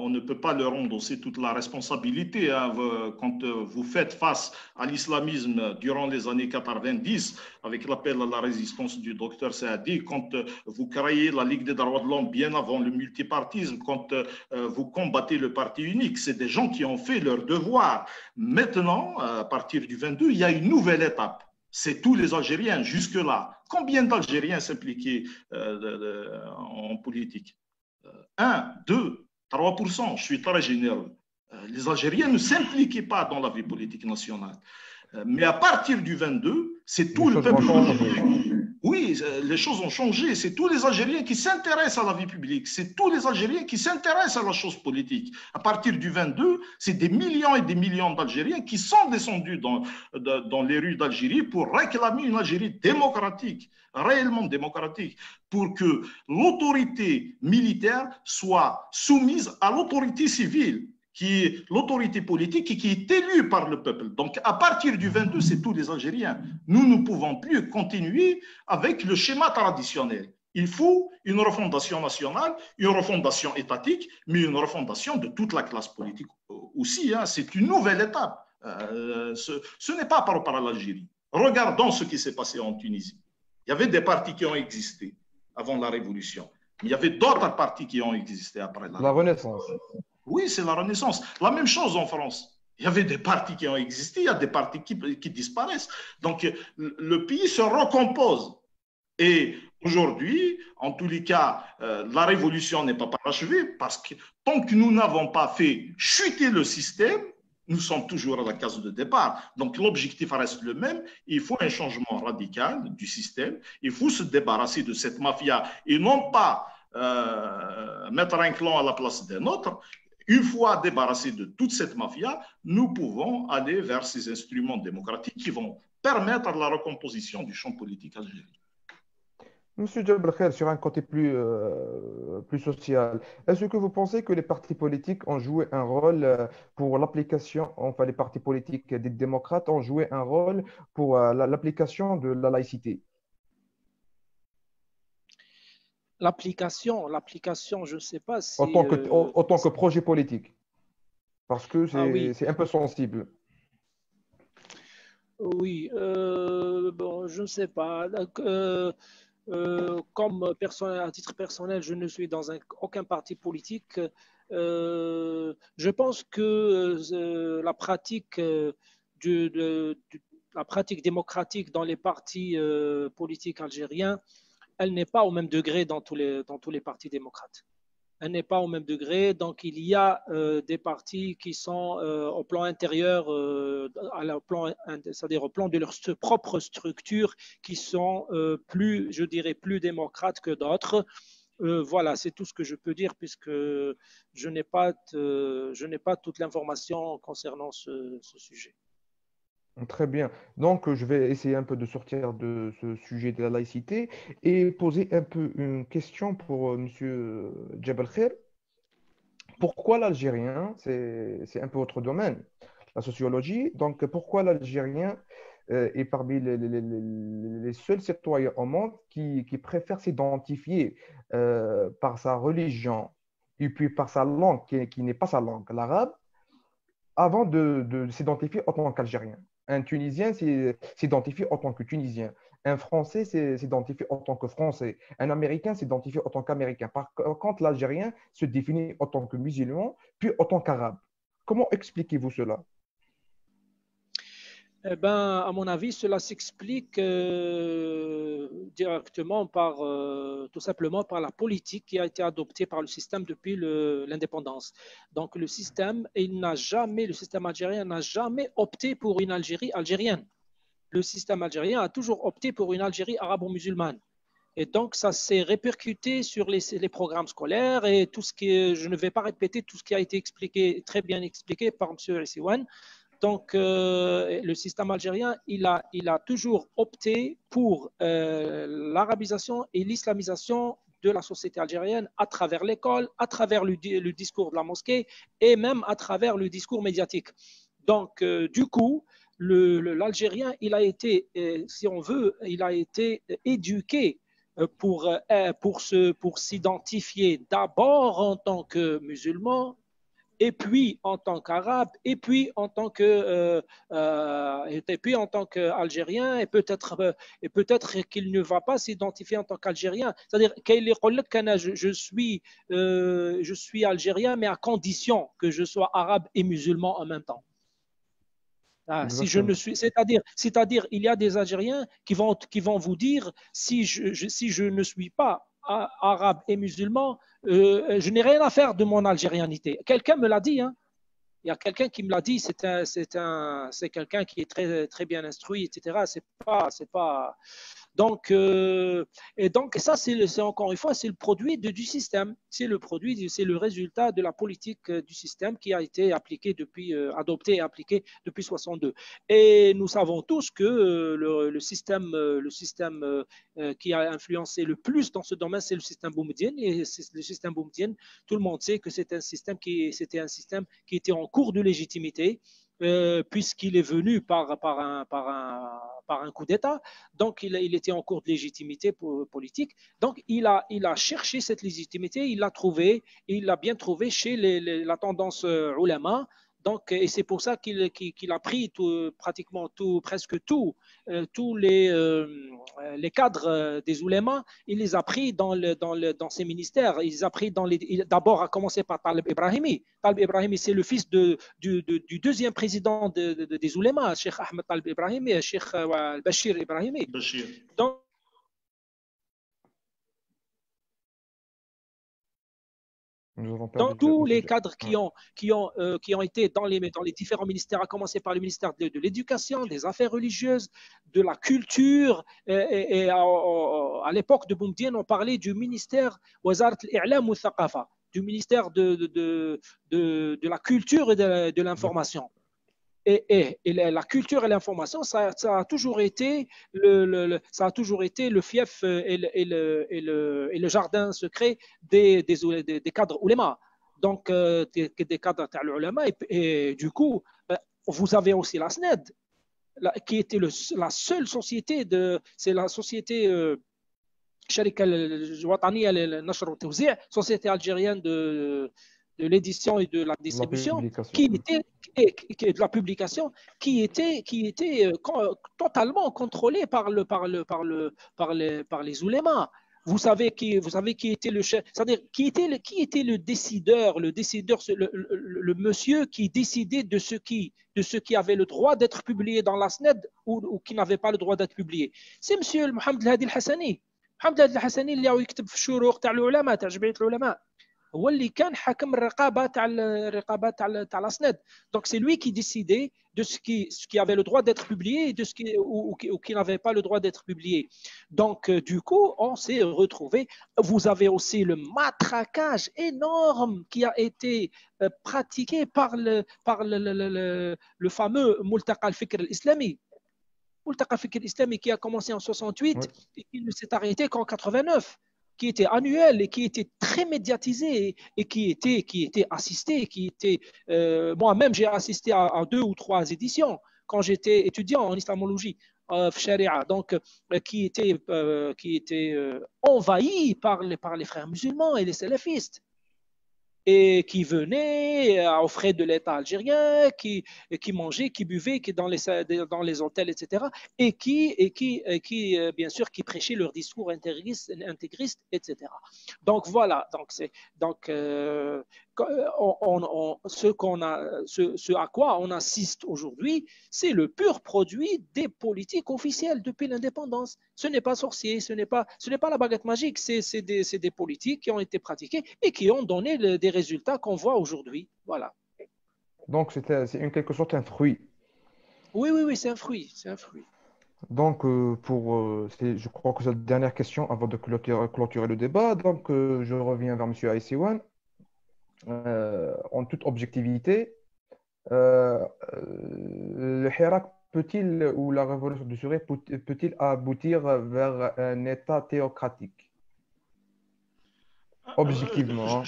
on ne peut pas leur endosser toute la responsabilité. Hein. Quand vous faites face à l'islamisme durant les années 90, avec l'appel à la résistance du docteur Saadi, quand vous créez la Ligue des droits de l'homme bien avant le multipartisme, quand vous combattez le parti unique, c'est des gens qui ont fait leur devoir. Maintenant, à partir du 22, il y a une nouvelle étape. C'est tous les Algériens jusque-là. Combien d'Algériens s'impliquaient en politique? 1, 2, 3%. Je suis très généreux. Les Algériens ne s'impliquaient pas dans la vie politique nationale. Mais à partir du 22, c'est tout le peuple algérien. Oui, les choses ont changé. C'est tous les Algériens qui s'intéressent à la vie publique. C'est tous les Algériens qui s'intéressent à la chose politique. À partir du 22, c'est des millions et des millions d'Algériens qui sont descendus dans les rues d'Algérie pour réclamer une Algérie démocratique, réellement démocratique, pour que l'autorité militaire soit soumise à l'autorité civile, qui est l'autorité politique et qui est élue par le peuple. Donc, à partir du 22, c'est tous les Algériens. Nous ne pouvons plus continuer avec le schéma traditionnel. Il faut une refondation nationale, une refondation étatique, mais une refondation de toute la classe politique aussi. Hein. C'est une nouvelle étape. Ce n'est pas par rapport à l'Algérie. Regardons ce qui s'est passé en Tunisie. Il y avait des partis qui ont existé avant la Révolution. Mais il y avait d'autres partis qui ont existé après la Renaissance. Oui, c'est la Renaissance. La même chose en France. Il y avait des partis qui ont existé, il y a des partis qui disparaissent. Donc, le pays se recompose. Et aujourd'hui, en tous les cas, la révolution n'est pas parachevée parce que tant que nous n'avons pas fait chuter le système, nous sommes toujours à la case de départ. Donc, l'objectif reste le même. Il faut un changement radical du système. Il faut se débarrasser de cette mafia et non pas mettre un clan à la place d'un autre. Une fois débarrassés de toute cette mafia, nous pouvons aller vers ces instruments démocratiques qui vont permettre la recomposition du champ politique algérien. Monsieur Djebel Khair, sur un côté plus social, est-ce que vous pensez que les partis politiques ont joué un rôle pour l'application, enfin les partis politiques des démocrates ont joué un rôle pour l'application de la laïcité? L'application, je ne sais pas si... autant que projet politique, parce que oui. c'est un peu sensible. Oui, bon, je ne sais pas. Comme à titre personnel, je ne suis dans aucun parti politique. Je pense que la pratique la pratique démocratique dans les partis politiques algériens, elle n'est pas au même degré dans tous les partis démocrates. Elle n'est pas au même degré. Donc, il y a des partis qui sont au plan intérieur, c'est-à-dire au plan de leur propre structure, qui sont je dirais, plus démocrates que d'autres. Voilà, c'est tout ce que je peux dire puisque je n'ai pas toute l'information concernant ce sujet. Très bien. Donc, je vais essayer un peu de sortir de ce sujet de la laïcité et poser un peu une question pour Monsieur Djebel Khair. Pourquoi l'Algérien, c'est un peu votre domaine, la sociologie, donc pourquoi l'Algérien est parmi les seuls citoyens au monde qui préfèrent s'identifier par sa religion et puis par sa langue, qui n'est pas sa langue, l'arabe, avant de s'identifier en tant qu'Algérien? Un Tunisien s'identifie en tant que Tunisien. Un Français s'identifie en tant que Français. Un Américain s'identifie en tant qu'Américain. Par contre, l'Algérien se définit en tant que musulman, puis en tant qu'Arabe. Comment expliquez-vous cela? Eh ben, à mon avis, cela s'explique directement par, tout simplement par la politique qui a été adoptée par le système depuis l'indépendance. Donc, le système algérien n'a jamais opté pour une Algérie algérienne. Le système algérien a toujours opté pour une Algérie arabo-musulmane. Et donc, ça s'est répercuté sur les programmes scolaires et tout ce qui je ne vais pas répéter tout ce qui a été expliqué, très bien expliqué par M. Ressiwan. Donc, le système algérien, il a toujours opté pour l'arabisation et l'islamisation de la société algérienne à travers l'école, à travers le discours de la mosquée et même à travers le discours médiatique. Donc, du coup, l'Algérien, il a été, si on veut, il a été éduqué pour s'identifier d'abord en tant que musulman, et puis en tant qu'arabe, et puis en tant qu'Algérien, et peut-être qu'il ne va pas s'identifier en tant qu'Algérien. C'est-à-dire qu'il est je suis algérien, mais à condition que je sois arabe et musulman en même temps. Si je ne Exactement. suis, c'est-à-dire, il y a des Algériens qui vont vous dire si je ne suis pas arabe et musulman, je n'ai rien à faire de mon algérianité. Quelqu'un me l'a dit, hein. Il y a quelqu'un qui me l'a dit, c'est quelqu'un qui est très, très bien instruit, etc. C'est pas, donc, et donc ça, c'est encore une fois, c'est le produit du système. C'est le résultat de la politique du système qui a été appliqué depuis, adopté et appliqué depuis 62. Et nous savons tous que le système qui a influencé le plus dans ce domaine, c'est le système boumedienne. Et le système boumedienne, tout le monde sait que c'était un système qui était en cours de légitimité, puisqu'il est venu par un coup d'État. Donc, il était en cours de légitimité politique. Donc, il a cherché cette légitimité, il l'a trouvée, et il l'a bien trouvée chez la tendance ulama. Donc, et c'est pour ça qu'il a pris pratiquement presque tous les cadres des oulémas, il les a pris dans ses ministères. Il les a pris d'abord à commencer par Talib Ibrahimi. Talib Ibrahimi, c'est le fils du deuxième président des oulémas, Cheikh Ahmed Talib Ibrahimi et Cheikh Bachir Ibrahimi. Bachir. Donc, Nous avons perdu dans tous les monsieur. cadres Ouais. qui ont été dans les différents ministères, à commencer par le ministère de l'éducation, des affaires religieuses, de la culture. Et à l'époque de Boumediene, on parlait du ministère Wazarat al-I'lam wa Thaqafa, du ministère de la culture et de l'information. Et la culture et l'information, ça a toujours été ça a toujours été le fief et le jardin secret des cadres ouléma. Donc, des cadres ouléma. Et du coup, vous avez aussi la SNED, qui était la seule société c'est la société الشركة الوطنية للنشر والتوزيع, société algérienne de l'édition et de la La distribution, publication. de la publication, qui était totalement contrôlée par les oulémas. Vous savez qui était le chef, c'est-à-dire qui était le décideur, le monsieur qui décidait de ce qui avait le droit d'être publié dans la SNED ou qui n'avait pas le droit d'être publié. C'est monsieur Mohamed Hadi El-Hassani. محمد هادي الحسني اللي يكتب في الشروق تاع العلماء تاع جمعيه العلماء, هو اللي كان حاكم الرقابه تاع الاسناد. Donc c'est lui qui décidait de ce qui avait le droit d'être publié et de ce qui n'avait pas le droit d'être publié. Donc du coup, on s'est retrouvé. Vous avez aussi le matraquage énorme qui a été pratiqué par le fameux Multaqa al-Fikr al-Islami. Multaqa al-Fikr al-Islami qui a commencé en 68 Ouais. et qui ne s'est arrêté qu'en 89, qui était annuel et qui était très médiatisé et qui était assisté, moi-même j'ai assisté à 2 ou 3 éditions quand j'étais étudiant en islamologie, Sharia, donc qui était envahi par les frères musulmans et les salafistes. et qui venaient aux frais de l'État algérien, qui mangeaient, qui buvaient, qui dans les hôtels, etc. Bien sûr, qui prêchaient leur discours intégriste, etc. Donc voilà, ce à quoi on assiste aujourd'hui, c'est le pur produit des politiques officielles depuis l'indépendance. Ce n'est pas sorcier, ce n'est pas la baguette magique, c'est des politiques qui ont été pratiquées et qui ont donné des résultats qu'on voit aujourd'hui. Voilà. Donc, c'est en quelque sorte un fruit. Oui, oui, oui, c'est un fruit, c'est un fruit. Donc, je crois que c'est la dernière question avant de clôturer le débat. Donc, je reviens vers M. Aïssiwan. En toute objectivité, euh, le Hirak peut-il, ou la révolution du Sourire peut-il aboutir vers un État théocratique? Objectivement, hein.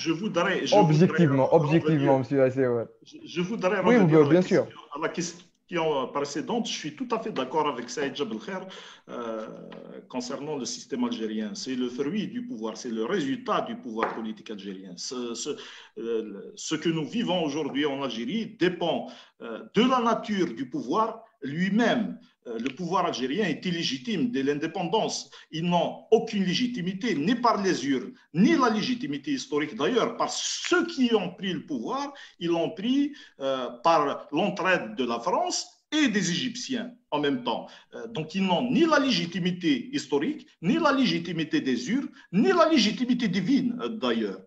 Objectivement, revenir. monsieur Aïssiwan. Je voudrais Oui, revenir bien sûr. à la question précédente. Je suis tout à fait d'accord avec Saïd Jabelkher concernant le système algérien. C'est le fruit du pouvoir, c'est le résultat du pouvoir politique algérien. Ce que nous vivons aujourd'hui en Algérie dépend de la nature du pouvoir lui-même. Le pouvoir algérien est illégitime dès l'indépendance. Ils n'ont aucune légitimité, ni par les urnes, ni la légitimité historique d'ailleurs, par ceux qui ont pris le pouvoir. Ils l'ont pris par l'entraide de la France et des Égyptiens en même temps. Donc ils n'ont ni la légitimité historique, ni la légitimité des urnes, ni la légitimité divine d'ailleurs.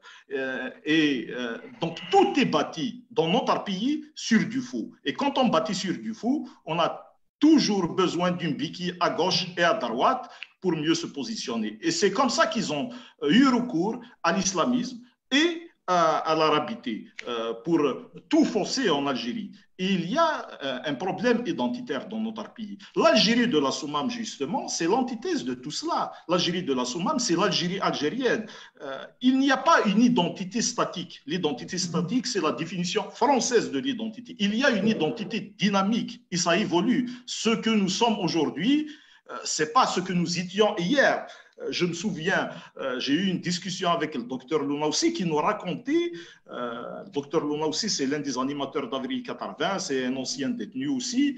Donc tout est bâti dans notre pays sur du faux. Et quand on bâtit sur du faux, on a toujours besoin d'une béquille à gauche et à droite pour mieux se positionner. Et c'est comme ça qu'ils ont eu recours à l'islamisme et à l'arabité pour tout fausser en Algérie. Et il y a un problème identitaire dans notre pays. L'Algérie de la Soumam, justement, c'est l'antithèse de tout cela. L'Algérie de la Soumam, c'est l'Algérie algérienne. Il n'y a pas une identité statique. L'identité statique, c'est la définition française de l'identité. Il y a une identité dynamique et ça évolue. Ce que nous sommes aujourd'hui, ce n'est pas ce que nous étions hier. Je me souviens, j'ai eu une discussion avec le docteur Lounaoussi qui nous racontait, le docteur Lounaoussi, c'est l'un des animateurs d'Avril 80, c'est un ancien détenu aussi,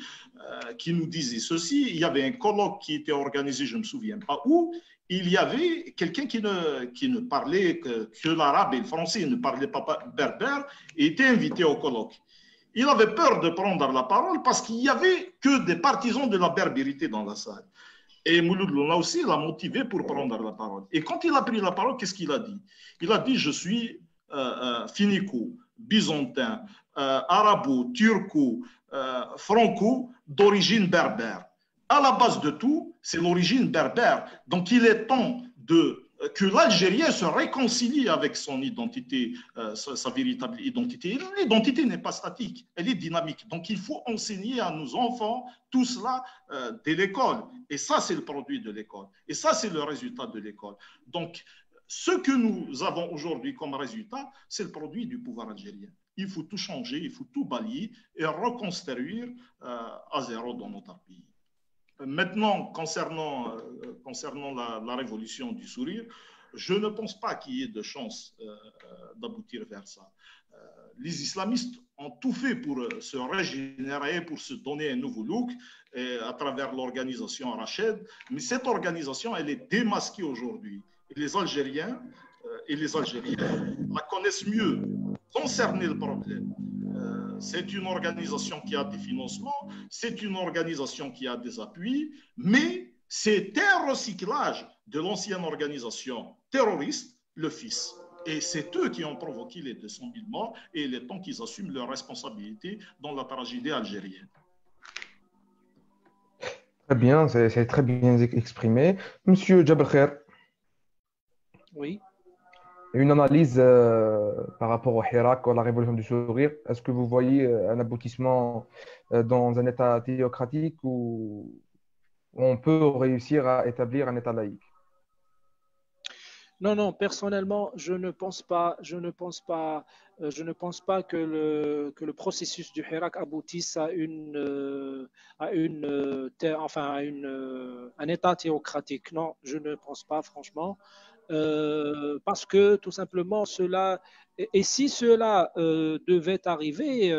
qui nous disait ceci. Il y avait un colloque qui était organisé, je ne me souviens pas où, il y avait quelqu'un qui ne parlait que l'arabe et le français, il ne parlait pas berbère, et était invité au colloque. Il avait peur de prendre la parole parce qu'il n'y avait que des partisans de la berbérité dans la salle. Et Mouloud Louna aussi l'a motivé pour prendre la parole. Et quand il a pris la parole, qu'est-ce qu'il a dit? Il a dit, je suis finico, byzantin, arabo, turco, franco, d'origine berbère. À la base de tout, c'est l'origine berbère. Donc il est temps que l'Algérien se réconcilie avec son identité, sa véritable identité. L'identité n'est pas statique, elle est dynamique. Donc il faut enseigner à nos enfants tout cela dès l'école. Et ça, c'est le produit de l'école. Et ça, c'est le résultat de l'école. Donc, ce que nous avons aujourd'hui comme résultat, c'est le produit du pouvoir algérien. Il faut tout changer, il faut tout balayer et reconstruire à zéro dans notre pays. Maintenant, concernant la révolution du sourire, je ne pense pas qu'il y ait de chance d'aboutir vers ça. Les islamistes ont tout fait pour se régénérer, pour se donner un nouveau look à travers l'organisation Rached. Mais cette organisation, elle est démasquée aujourd'hui. Et les Algériens et les Algériennes la connaissent mieux. Concerner le problème. C'est une organisation qui a des financements, c'est une organisation qui a des appuis, mais c'est un recyclage de l'ancienne organisation terroriste, le FIS. Et c'est eux qui ont provoqué les 200 000 morts et il est temps qu'ils assument leurs responsabilités dans la tragédie algérienne. Très bien, c'est très bien exprimé. Monsieur Jabelkher, oui. une analyse par rapport au Hirak, à la révolution du sourire. Est-ce que vous voyez un aboutissement dans un État théocratique où on peut réussir à établir un État laïque? Non, non, personnellement, je ne pense pas que le processus du Hirak aboutisse à un État théocratique. Non, je ne pense pas, franchement. parce que tout simplement cela, et si cela devait arriver,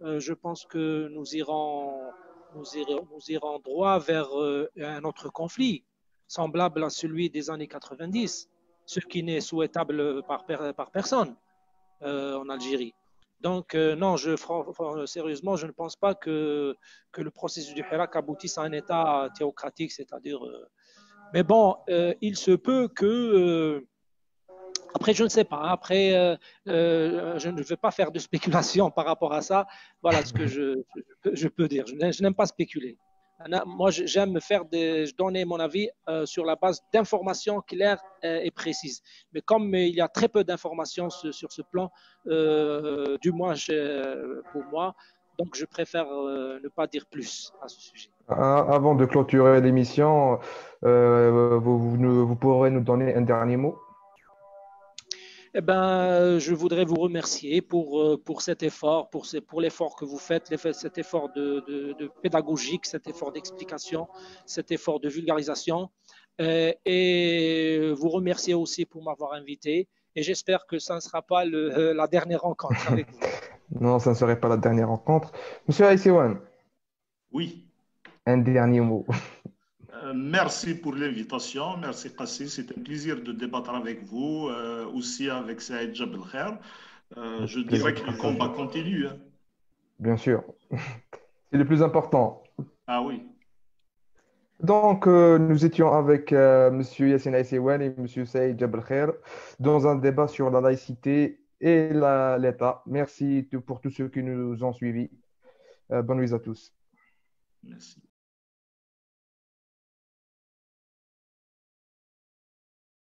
je pense que nous irons droit vers un autre conflit, semblable à celui des années 90, ce qui n'est souhaitable par personne en Algérie. Donc, non, sérieusement, je ne pense pas que le processus du Hirak aboutisse à un État théocratique, c'est-à-dire. Mais bon, il se peut que. Après, je ne sais pas. Après, je ne vais pas faire de spéculation par rapport à ça. Voilà ce que je peux dire. Je n'aime pas spéculer. Moi, j'aime donner mon avis sur la base d'informations claires et précises. Mais comme il y a très peu d'informations sur ce plan, du moins pour moi, donc je préfère ne pas dire plus à ce sujet. Avant de clôturer l'émission, vous pourrez nous donner un dernier mot? Eh ben, je voudrais vous remercier pour cet effort, pour l'effort que vous faites, cet effort de pédagogique, cet effort d'explication, cet effort de vulgarisation. Et vous remercier aussi pour m'avoir invité. Et j'espère que ça ne sera pas la dernière rencontre avec vous. Non, ça ne serait pas la dernière rencontre. Monsieur Aïssewan, Oui. un dernier mot. Merci pour l'invitation. Merci, Kassi. C'est un plaisir de débattre avec vous, aussi avec Saïd Jabel Khair. Je Plaisir dirais que le partagé. combat continue. Hein. Bien sûr. C'est le plus important. Ah oui. Donc, nous étions avec Monsieur Yassine Aïssewan et Monsieur Saïd Jabel Khair dans un débat sur la laïcité et l'État. Merci pour tous ceux qui nous ont suivis. Bonne nuit à tous. Merci.